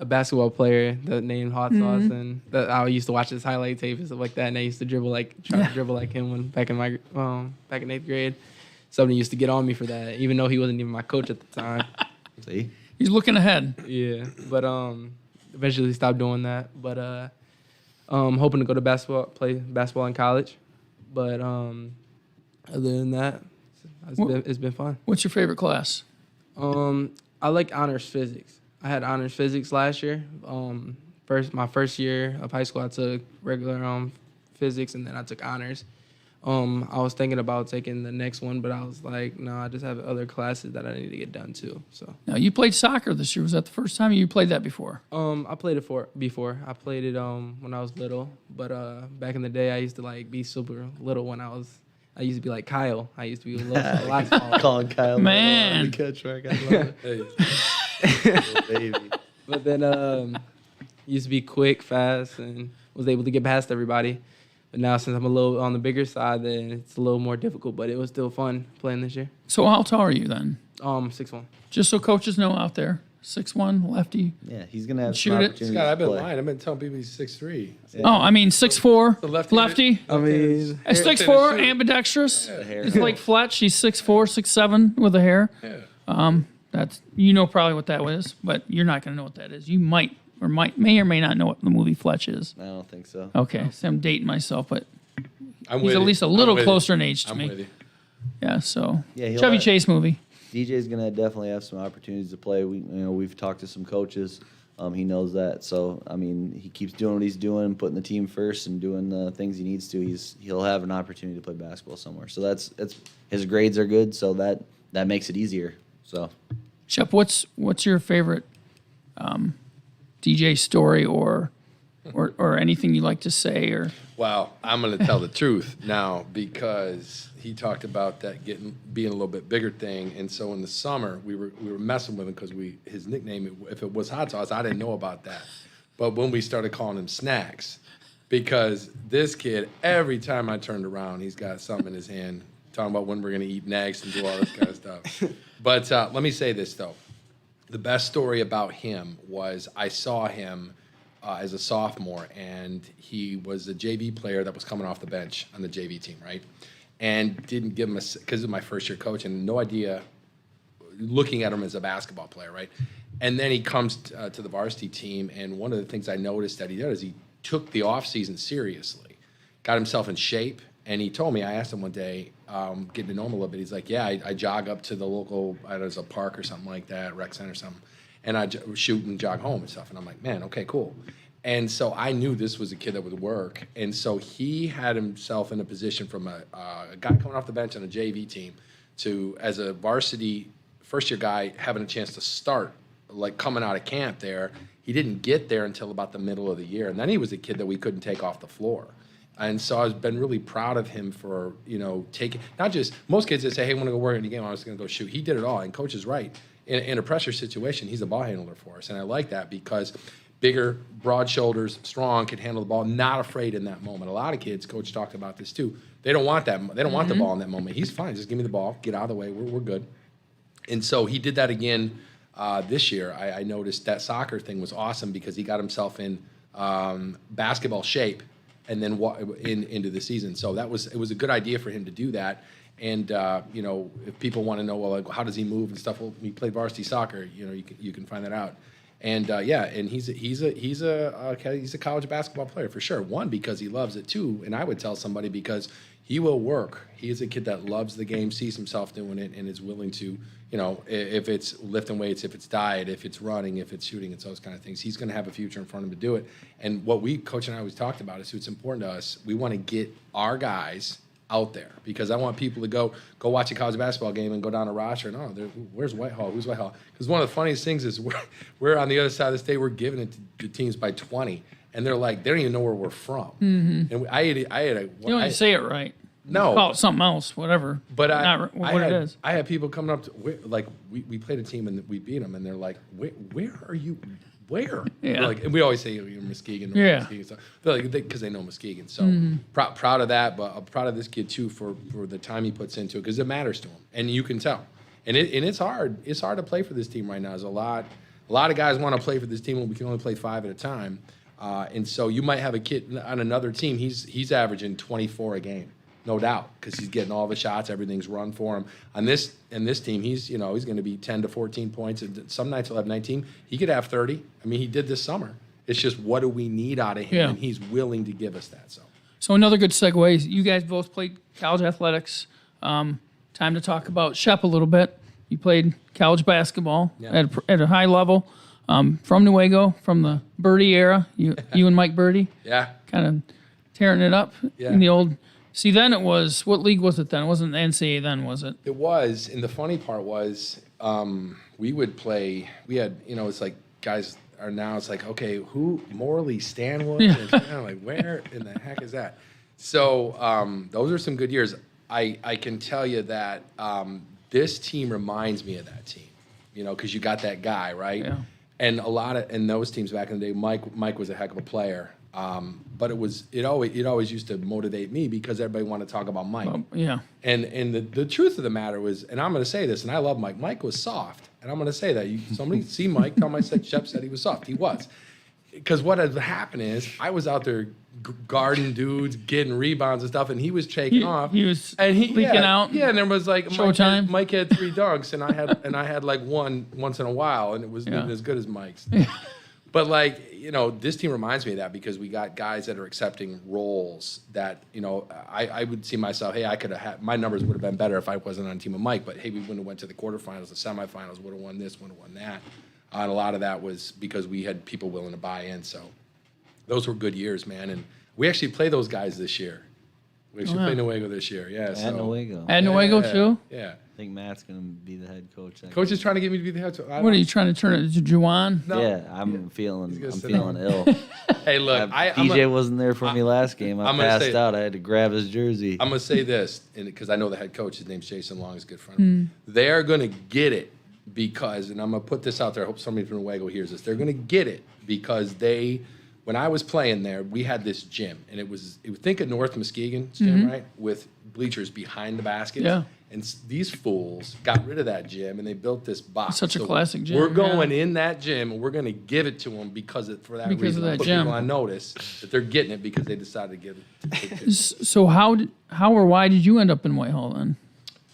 basketball player that named Hot Sauce, and that I used to watch his highlight tape and stuff like that. And I used to try to dribble like him back in 8th grade. Somebody used to get on me for that, even though he wasn't even my coach at the time. See, he's looking ahead. Yeah, but eventually stopped doing that. But hoping to go to play basketball in college. But other than that, it's been fun. What's your favorite class? I like honors physics. I had honors physics last year. My first year of high school, I took regular physics, and then I took honors. I was thinking about taking the next one, but I was like, no, I just have other classes that I need to get done too. So. Now, you played soccer this year. Was that the first time you played that before? I played it before. I played it when I was little, but back in the day, I used to like be super little when I used to be like Kyle. I used to be a lot smaller. Calling Kyle. Man. The CatchMark. I love it. Little baby. But then used to be quick, fast, and was able to get past everybody. But now since I'm a little on the bigger side, then it's a little more difficult. But it was still fun playing this year. So how tall are you then? 6'1". Just so coaches know out there, 6'1", lefty. Yeah, he's gonna have Shoot some it. opportunities Scott, I've to been play. lying. I've been telling people he's 6'3". Yeah. Oh, I mean 6'4", The lefty- lefty. I mean, At 6'4", ambidextrous. The hair. It's like Fletch. He's 6'4", 6'7", with the hair. Yeah. That's probably what that is, but you're not gonna know what that is. You may or may not know what the movie Fletch is. I don't think so. Okay, so I'm dating myself, but I'm he's with at you. least a I'm little with you. closer in age to I'm me. with you. Yeah, so Yeah, he'll Chevy have- Chase movie. DJ's gonna definitely have some opportunities to play. We've talked to some coaches. He knows that. So I mean, he keeps doing what he's doing, putting the team first, and doing the things he needs to. He'll have an opportunity to play basketball somewhere. So that's his grades are good, so that makes it easier. So Shep, what's your favorite DJ story or anything you like to say or? Well, I'm going to tell the truth now because he talked about that being a little bit bigger thing, and so in the summer we were messing with him because his nickname, if it was hot sauce, I didn't know about that, but when we started calling him Snacks, because this kid every time I turned around he's got something in his hand talking about when we're going to eat next and do all this kind of stuff. But let me say this though, the best story about him was I saw him as a sophomore, and he was a JV player that was coming off the bench on the JV team, right? And didn't give him because it was my first year coach, and no idea looking at him as a basketball player, right? And then he comes to the varsity team, and one of the things I noticed that he did is he took the offseason seriously, got himself in shape, and he told me, I asked him one day, getting to know him a little bit, he's like, yeah, I jog up to the local, I don't know, it was a park or something like that, rec center or something, and I shoot and jog home and stuff. And I'm like, man, okay, cool. And so I knew this was a kid that would work. And so he had himself in a position from a guy coming off the bench on a JV team to, as a varsity first-year guy, having a chance to start, like coming out of camp there. He didn't get there until about the middle of the year. And then he was a kid that we couldn't take off the floor. And so I've been really proud of him for, taking, not just, most kids that say, hey, I want to go work in the game, I was going to go shoot. He did it all, and Coach is right. In a pressure situation, he's a ball handler for us. And I like that because bigger, broad shoulders, strong, can handle the ball, not afraid in that moment. A lot of kids, Coach talked about this too, they don't want that. They don't want the ball in that moment. He's fine. Just give me the ball. Get out of the way. We're good. And so he did that again this year. I noticed that soccer thing was awesome because he got himself in basketball shape and then into the season. So it was a good idea for him to do that. And if people want to know, well, like, how does he move and stuff? Well, he played varsity soccer. You can find that out. And and he's a college basketball player for sure. One, because he loves it. Two, and I would tell somebody because he will work. He is a kid that loves the game, sees himself doing it, and is willing to, if it's lifting weights, if it's diet, if it's running, if it's shooting, it's those kind of things. He's going to have a future in front of him to do it. And what Coach and I always talked about is it's important to us. We want to get our guys out there because I want people to go watch a college basketball game and go down a roster and where's Whitehall? Who's Whitehall? Because one of the funniest things is we're on the other side of the state. We're giving it to teams by 20, and they're like they don't even know where we're from. Mm-hmm. And I had a You don't even say it right. No, call it something else, whatever. But not what it is. I had people coming up to we played a team and we beat them, and they're like, where are you? Where? Yeah. And we always say you're Muskegon. Yeah. Muskegon. So they're like, because they know Muskegon. So proud of that, but I'm proud of this kid too for the time he puts into it because it matters to him, and you can tell. And it's hard. It's hard to play for this team right now. There's a lot of guys want to play for this team when we can only play 5 at a time. And so you might have a kid on another team. He's averaging 24 a game. No doubt, because he's getting all the shots, everything's run for him. On this team, he's going to be 10 to 14 points. And some nights he'll have 19. He could have 30. I mean, he did this summer. It's just what do we need out of him, Yeah. and he's willing to give us that. So another good segue is you guys both played college athletics. Time to talk about Shep a little bit. You played college basketball at a high level from Newaygo, from the Birdie era. You and Mike Birdie. Yeah. Kind of tearing it up Yeah. in the old See, then it was, what league was it then? It wasn't the NCAA then, was it? It was, and the funny part was, we would play. We had, it's like guys are now. It's like, okay, who Morley, Stanwood, and like where in the heck is that? So those are some good years. I can tell you that this team reminds me of that team, because you got that guy, right? Yeah. And in those teams back in the day, Mike was a heck of a player. But it always used to motivate me because everybody wanted to talk about Mike. Yeah. And the truth of the matter was, and I'm going to say this, and I love Mike. Mike was soft, and I'm going to say that. Somebody see Mike, tell my Shep said he was soft. He was, because what had happened is I was out there guarding dudes, getting rebounds and stuff, and he was taking off. He was leaking out. Yeah, and there was like Showtime. Mike had 3 dunks, and I had like one once in a while, and it was even as good as Mike's. But this team reminds me of that because we got guys that are accepting roles that, I would see myself, hey, I could have had, my numbers would have been better if I wasn't on a team with Mike, but hey, we wouldn't have went to the quarterfinals, the semifinals, would have won this, would have won that. And a lot of that was because we had people willing to buy in. So those were good years, man. And we actually play those guys this year. We actually play Newaygo this year. Yeah. At Newaygo. At Newaygo too? Yeah. I think Matt's going to be the head coach. Coach is trying to get me to be the head coach. What are you trying to turn it to Juwan? No. Yeah, I'm feeling ill. Hey, look, DJ wasn't there for me last game. I I'm gonna passed say- out. I had to grab his jersey. I'm going to say this, because I know the head coach, his name's Jason Long, is a good friend of mine. They're going to get it because, and I'm going to put this out there, I hope somebody from Newaygo hears this, they're going to get it because when I was playing there, we had this gym, and it was think of North Muskegon's gym, right, with bleachers behind the baskets. Yeah. And these fools got rid of that gym, and they built this box. Such a classic gym, We're going in that gym, and we're going to give it to them because of that Because reason. of that Put gym. people on notice that they're getting it because they decided to give it. So how or why did you end up in Whitehall then?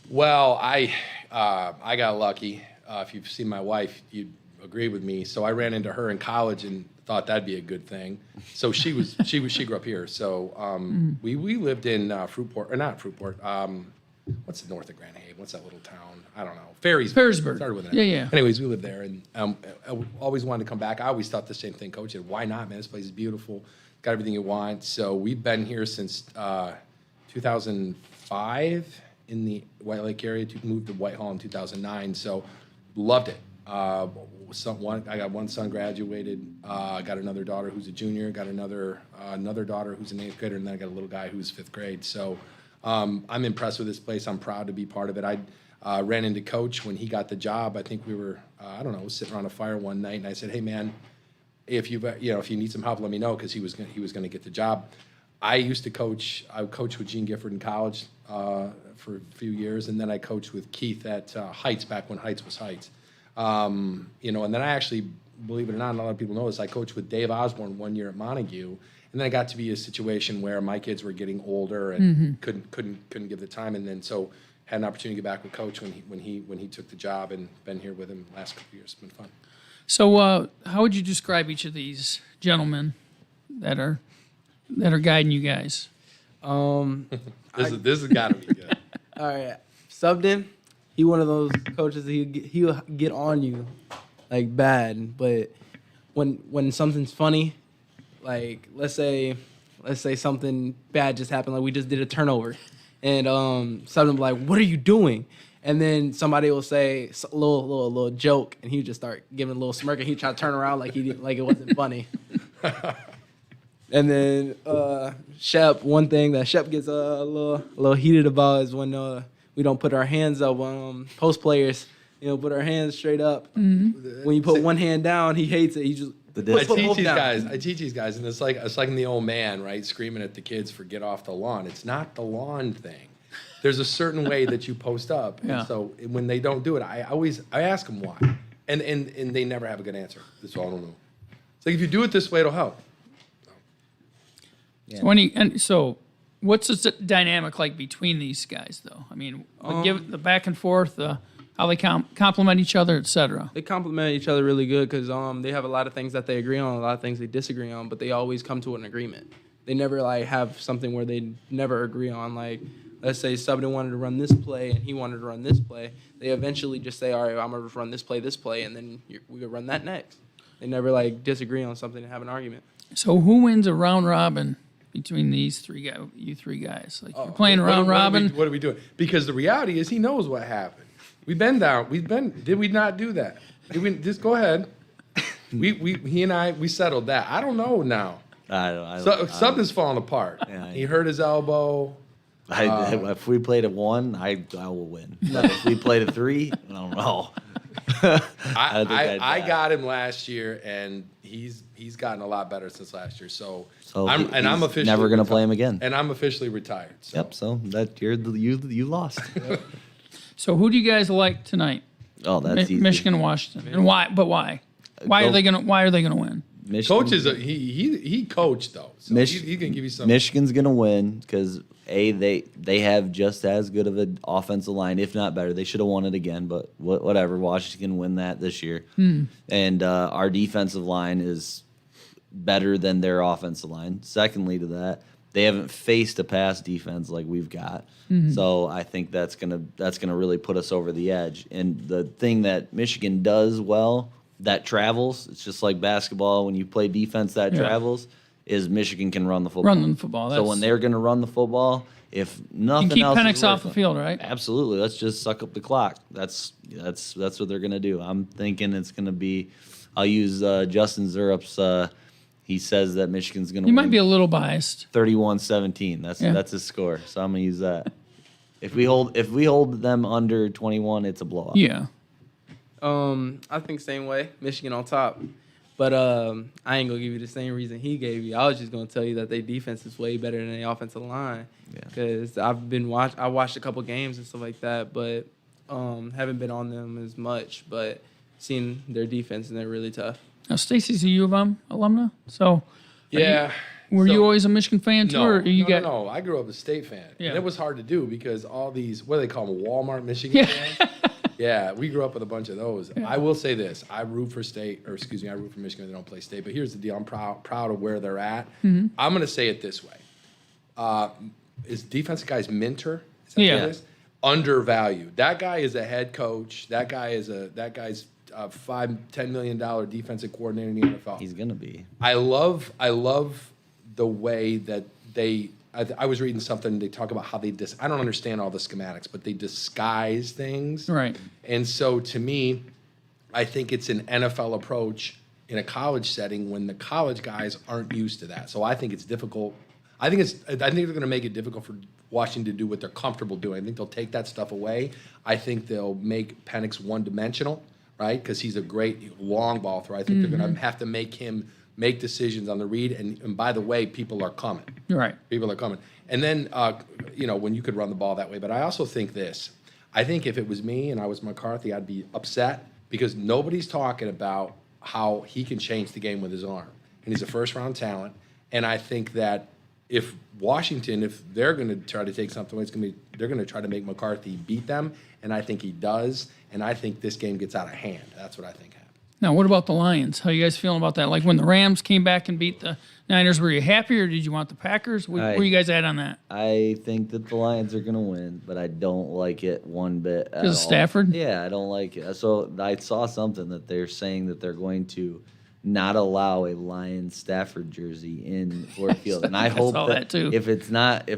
Well, I got lucky. If you've seen my wife, you'd agree with me. So I ran into her in college and thought that'd be a good thing. So she grew up here. So we lived in Fruitport, or not Fruitport. What's the north of Grand Haven? What's that little town? I don't know. Ferrisburg. Started with an Yeah, F. yeah. Anyways, we lived there, and I always wanted to come back. I always thought the same thing, Coach. Why not, man? This place is beautiful. Got everything you want. So we've been here since 2005 in the White Lake area. Moved to Whitehall in 2009. So loved it. I got one son graduated. Got another daughter who's a junior. Got another daughter who's an 8th grader, and then I got a little guy who's 5th grade. So I'm impressed with this place. I'm proud to be part of it. I ran into Coach when he got the job. I think we were sitting around a fire one night, and I said, "Hey man, if you need some help, let me know," because he was going to get the job. I coached with Gene Gifford in college for a few years, and then I coached with Keith at Heights back when Heights was Heights. And then I actually, believe it or not, a lot of people know this, I coached with Dave Osborne 1 year at Montague, and then I got to be a situation where my kids were getting older and couldn't give the time, and then so had an opportunity to get back with Coach when he took the job, and been here with him the last couple of years. It's been fun. So how would you describe each of these gentlemen that are guiding you guys? This has got to be good. All right, Subdon, he one of those coaches that he'll get on you like bad, but when something's funny, like let's say something bad just happened, like we just did a turnover, and Subdon will be like, "What are you doing?" And then somebody will say a little joke, and he would just start giving a little smirk, and he'd try to turn around like it wasn't funny. And then Shep, one thing that Shep gets a little heated about is when we don't put our hands up. Post players, put our hands straight up. Mm-hmm. When you put one hand down, he hates it. He just I teach these guys, and it's like in the old man, right, screaming at the kids for get off the lawn. It's not the lawn thing. There's a certain way that you post up, and so when they don't do it, I ask them why, and they never have a good answer. That's all I don't know. It's like if you do it this way, it'll help. Yeah. So what's the dynamic like between these guys, though? I mean, give the back and forth, how they complement each other, etc. They complement each other really good because they have a lot of things that they agree on, a lot of things they disagree on, but they always come to an agreement. They never have something where they never agree on. Like, let's say somebody wanted to run this play and he wanted to run this play. They eventually just say, all right, I'm going to run this play, and then we could run that next. They never disagree on something and have an argument. So who wins a round robin between these you three guys? Like you're playing round robin. What are we doing? Because the reality is he knows what happened. We've been down. Did we not do that? Did we just go ahead? He and I settled that. I don't know now. Something's falling apart. Yeah, he hurt his elbow. If we played at 1, I will win. But if we played at 3, I don't know. I got him last year, and he's gotten a lot better since last year. So I'm officially never going to play him again. And I'm officially retired. So. Yep. So that you lost. So who do you guys like tonight? Oh, that's easy. Michigan, Washington, and why? But why? Why are they gonna win? Coach is he coached though, so he can give you something. Michigan's gonna win because they have just as good of an offensive line, if not better. They should have won it again, but whatever. Washington can win that this year, and our defensive line is better than their offensive line. Secondly to that, they haven't faced a pass defense like we've got, so I think that's gonna really put us over the edge. And the thing that Michigan does well, that travels. It's just like basketball. When you play defense that travels, is Michigan can run the football. Run the football. So when they're going to run the football, if nothing keep else, Penix off the field, right? Absolutely. Let's just suck up the clock. That's what they're going to do. I'm thinking it's going to be. I'll use Justin Zerup's. He says that Michigan's going to. You might be a little biased. 31-17. That's his score. So I'm going to use that. If we hold them under 21, it's a blowout. Yeah. I think same way, Michigan on top. But I ain't gonna give you the same reason he gave you. I was just gonna tell you that their defense is way better than their offensive line. Because I watched a couple games and stuff like that, but haven't been on them as much. But seen their defense and they're really tough. Now Stacy's a U of M alumna, so Yeah. were you always a Michigan fan too, or No. I grew up a State fan, Yeah. and it was hard to do because all these what do they call them, Walmart Michigan fans. Yeah, we grew up with a bunch of those. Yeah. I will say this: I root for I root for Michigan. They don't play State, but here's the deal: I'm proud of where they're at. I'm going to say it this way: is defensive guy's Minter? Is that what it is? Undervalued. That guy is a head coach. That guy's a $5-10 million defensive coordinator in the NFL. He's going to be. I love the way that they. I was reading something. They talk about how they I don't understand all the schematics, but they disguise things. Right. And so to me, I think it's an NFL approach in a college setting when the college guys aren't used to that. So I think it's difficult. I think they're going to make it difficult for Washington to do what they're comfortable doing. I think they'll take that stuff away. I think they'll make Penix one-dimensional, right? Because he's a great long ball thrower. I think they're going to have to make him make decisions on the read. And by the way, people are coming. Right. People are coming. And then, when you could run the ball that way. But I also think this. I think if it was me and I was McCarthy, I'd be upset because nobody's talking about how he can change the game with his arm. And he's a first-round talent. And I think that if Washington, if they're going to try to take something away, they're going to try to make McCarthy beat them. And I think he does. And I think this game gets out of hand. That's what I think happens. Now, what about the Lions? How you guys feeling about that? Like when the Rams came back and beat the Niners, were you happy or did you want the Packers? Where you guys at on that? I think that the Lions are going to win, but I don't like it one bit. Because of Stafford? Yeah, I don't like it. So I saw something that they're saying that they're going to not allow a Lions Stafford jersey in Ford Field, and I hope that too. if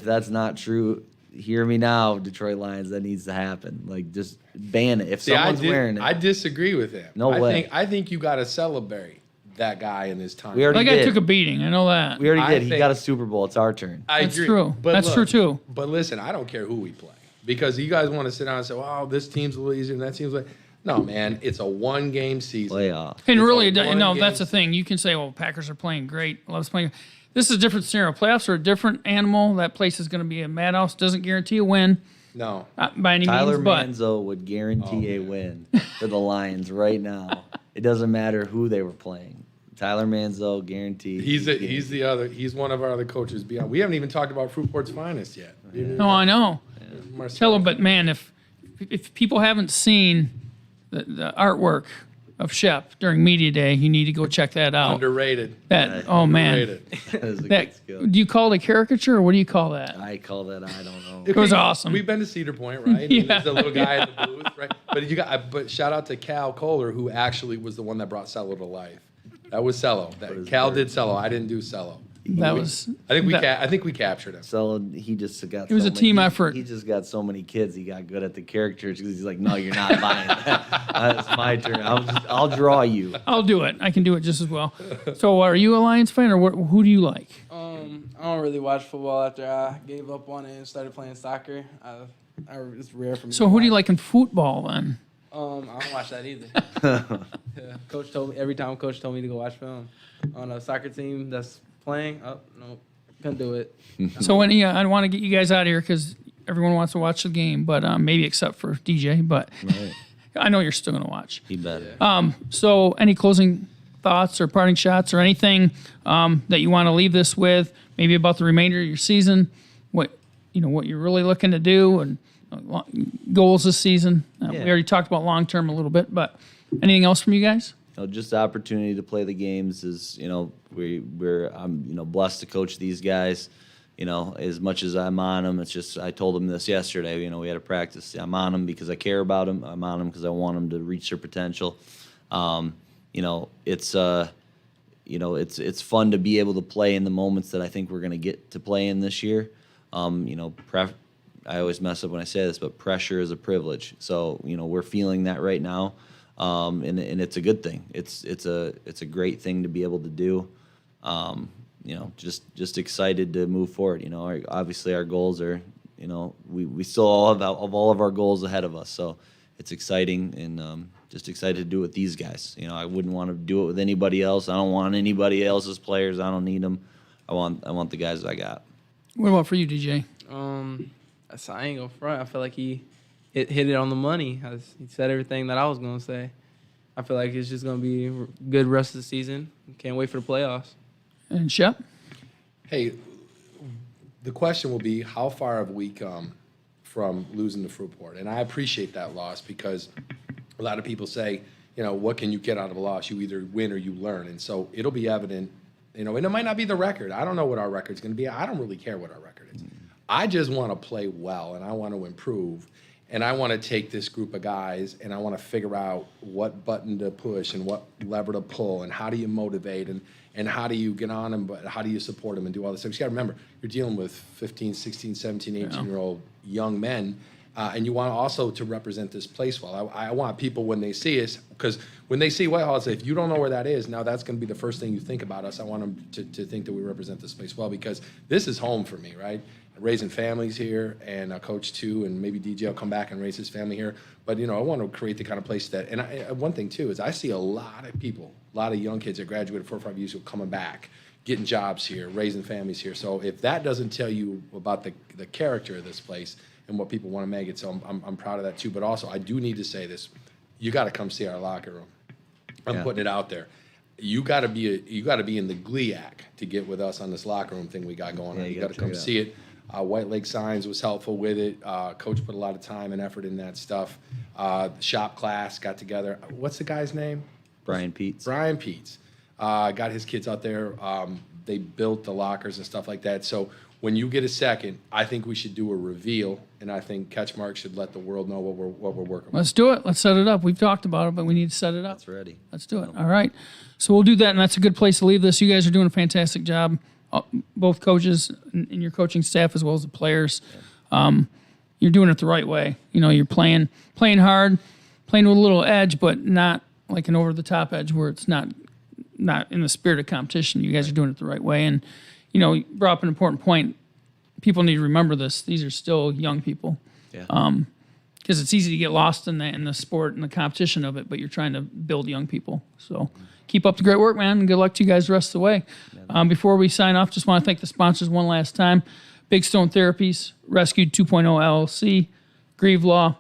that's not true, hear me now, Detroit Lions. That needs to happen. Like, just ban it. If someone's wearing it, I disagree with him. No way. I think you got to celebrate that guy in his time. We already That guy did. took a beating. I know that. We already did. He think- got a Super Bowl. It's our turn. I That's agree. true. But That's true, too. But listen, I don't care who we play because you guys want to sit down and say, "Wow, this team's a little easier and that team's like." No, man, it's a one-game season. Playoff. And It's really, a one-game- that's the thing. You can say, well, Packers are playing great. Loves playing. This is a different scenario. Playoffs are a different animal. That place is going to be a madhouse. Doesn't guarantee a win No. by any Tyler means. But Manzo would guarantee a win for the Lions right now. It doesn't matter who they were playing. Tyler Manzo guaranteed. He's one of our other coaches. Beyond, we haven't even talked about Fruitport's finest yet. no, I know. Marcelo. Tell them, but man, if people haven't seen the artwork of Shep during media day, you need to go check that out. Underrated. Oh man, Underrated. That is a good skill. do you call it a caricature or what do you call that? I call that. I don't know. It was awesome. We've been to Cedar Point, right? Yeah. And there's the little guy in the booth, right? But shout out to Cal Kohler, who actually was the one that brought Cello to life. That was Cello. Cal did Cello. I didn't do Cello. That was. I think we captured him. So he just got. It was a team effort. He just got so many kids. He got good at the characters because he's like, no, you're not buying that. It's my turn. I'll draw you. I'll do it. I can do it just as well. So, are you a Lions fan, or who do you like? I don't really watch football after I gave up on it and started playing soccer. It's rare for me. So, who do you like in football then? I don't watch that either. Yeah. Coach told me every time. Coach told me to go watch film on a soccer team that's playing. Oh no, couldn't do it. So, I want to get you guys out of here because everyone wants to watch the game, but maybe except for DJ. But Right. I know you're still going to watch. He better. So, any closing thoughts or parting shots or anything that you want to leave this with? Maybe about the remainder of your season, what you're really looking to do, and goals this season. We already talked about long term a little bit, but anything else from you guys? Just the opportunity to play the games is, I'm blessed to coach these guys. As much as I'm on them, it's just I told them this yesterday. We had a practice. I'm on them because I care about them. I'm on them because I want them to reach their potential. It's fun to be able to play in the moments that I think we're going to get to play in this year. I always mess up when I say this, but pressure is a privilege. So we're feeling that right now, and it's a good thing. It's a great thing to be able to do. Just excited to move forward. Obviously our goals are, we still all have all of our goals ahead of us. So it's exciting, and just excited to do it with these guys. I wouldn't want to do it with anybody else. I don't want anybody else's players. I don't need them. I want the guys I got. What about for you, DJ? I ain't gonna front. I feel like he hit it on the money. He said everything that I was gonna say. I feel like it's just gonna be a good rest of the season. Can't wait for the playoffs. And Shep? Hey, the question will be, how far have we come from losing to Fruitport? And I appreciate that loss because a lot of people say, what can you get out of a loss? You either win or you learn. And so it'll be evident, and it might not be the record. I don't know what our record's going to be. I don't really care what our record is. I just want to play well, and I want to improve. And I want to take this group of guys, and I want to figure out what button to push and what lever to pull, and how do you motivate, and how do you get on them, but how do you support them and do all this stuff. You got to remember, you're dealing with 15, 16, 17, 18-year-old young men, and you want also to represent this place well. I want people, when they see us, because when they see Whitehall, say, if you don't know where that is, now that's going to be the first thing you think about us. I want them to think that we represent this place well, because this is home for me, right? Raising families here, and I coach too, and maybe DJ will come back and raise his family here. But I want to create the kind of place that. And one thing too is I see a lot of people, a lot of young kids that graduated 4 or 5 years ago coming back, getting jobs here, raising families here. So if that doesn't tell you about the character of this place and what people want to make it, so I'm proud of that too. But also I do need to say this: you got to come see our locker room. I'm putting it out there. You got to be in the GLIAC to get with us on this locker room thing we got going on. You got to come see it. White Lake Signs was helpful with it. Coach put a lot of time and effort in that stuff. The shop class got together. What's the guy's name? Brian Peets. Brian Peets. Got his kids out there. They built the lockers and stuff like that. So when you get a second, I think we should do a reveal, and I think CatchMark should let the world know what we're working with. Let's do it. Let's set it up. We've talked about it, but we need to set it up. That's ready. Let's do it. All right. So we'll do that, and that's a good place to leave this. You guys are doing a fantastic job. Both coaches and your coaching staff, as well as the players. You're doing it the right way. You're playing hard, playing with a little edge, but not like an over-the-top edge where it's not in the spirit of competition. You guys are doing it the right way. And, you brought up an important point. People need to remember this. These are still young people. Yeah. Because it's easy to get lost in the sport and the competition of it, but you're trying to build young people. So keep up the great work, man, and good luck to you guys the rest of the way. Before we sign off, just want to thank the sponsors one last time. Big Stone Therapies, Rescued 2.0 LLC, Grieve Law,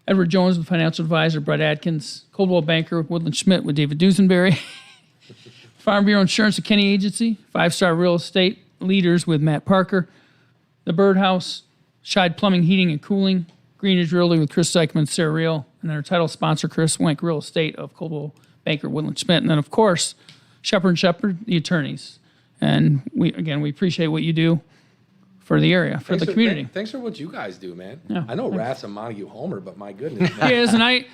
Edward Jones, the financial advisor, Brett Adkins, Coldwell Banker, Woodland Schmidt with David Duesenberry, Farm Bureau Insurance, the Kenny Agency, 5-Star Real Estate Leaders with Matt Parker, The Birdhouse, Scheid Plumbing, Heating, and Cooling, Greenridge Realty with Chris Dykman, Sarah Reel, and our title sponsor, Chris Wenk Real Estate of Coldwell Banker, Woodland Schmidt, and then, of course, Shepherd & Shepherd, the attorneys. And we appreciate what you do for the area, for the community. Thanks for what you guys do, man. Yeah, I know Rat's a Montague homer, but my goodness, man. He is, and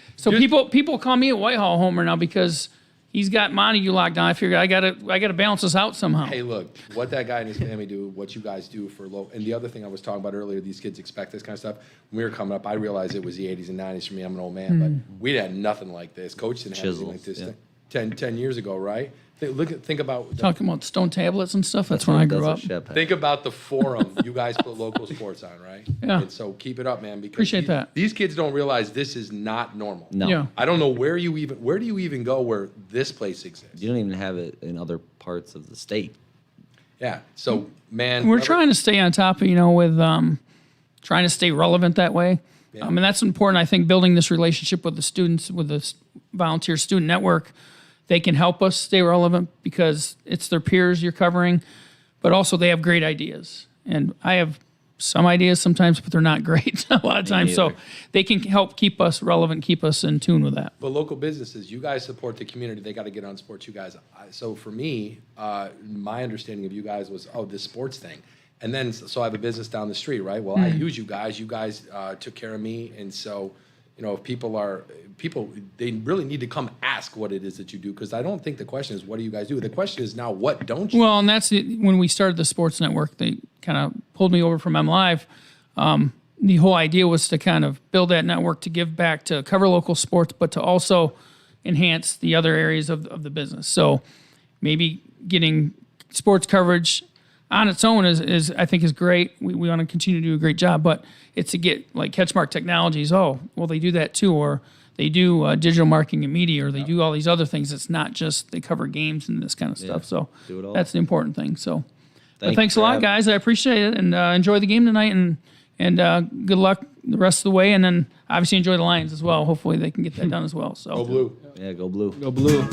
people call me a Whitehall homer now because he's got Montague locked down. I figured I gotta balance this out somehow. Hey, look, what that guy and his family do, what you guys do for low, and the other thing I was talking about earlier, these kids expect this kind of stuff. When we were coming up, I realized it was the 80s and 90s for me. I'm an old man, but we had nothing like this. Coach didn't have anything like this 10 years ago, right? Think about Talking about stone tablets and stuff. That's when I grew up. Think about the forum you guys put local sports on, right? Yeah. And so keep it up, man. Because Appreciate that. These kids don't realize this is not normal. No. Yeah. I don't know where do you even go where this place exists? You don't even have it in other parts of the state. Yeah. So, man, We're trying to stay on top of, with trying to stay relevant that way. Yeah. And that's important, I think, building this relationship with the students, with the volunteer student network. They can help us stay relevant because it's their peers you're covering, but also they have great ideas. And I have some ideas sometimes, but they're not great a lot of times. So they can help keep us relevant, keep us in tune with that. But local businesses, you guys support the community. They got to get on sports. You guys. So for me, my understanding of you guys was, this sports thing. And then, so I have a business down the street, right? Well, I use you guys. You guys took care of me. And so, if people, they really need to come ask what it is that you do. Because I don't think the question is, what do you guys do? The question is now, what don't you? Well, and that's when we started the sports network, they kind of pulled me over from MLive. The whole idea was to kind of build that network to give back, to cover local sports, but to also enhance the other areas of the business. So maybe getting sports coverage on its own is I think is great. We want to continue to do a great job, but it's to get like CatchMark Technologies. Oh, well, they do that too, or they do digital marketing and media, or they do all these other things. It's not just they cover games and this kind of stuff. So do it all. that's the important thing. So Thanks thanks a lot, guys. I appreciate it, and enjoy the game tonight, and good luck the rest of the way. And then obviously enjoy the Lions as well. Hopefully they can get that done as well. So Go Blue. Yeah, go Blue. Go Blue.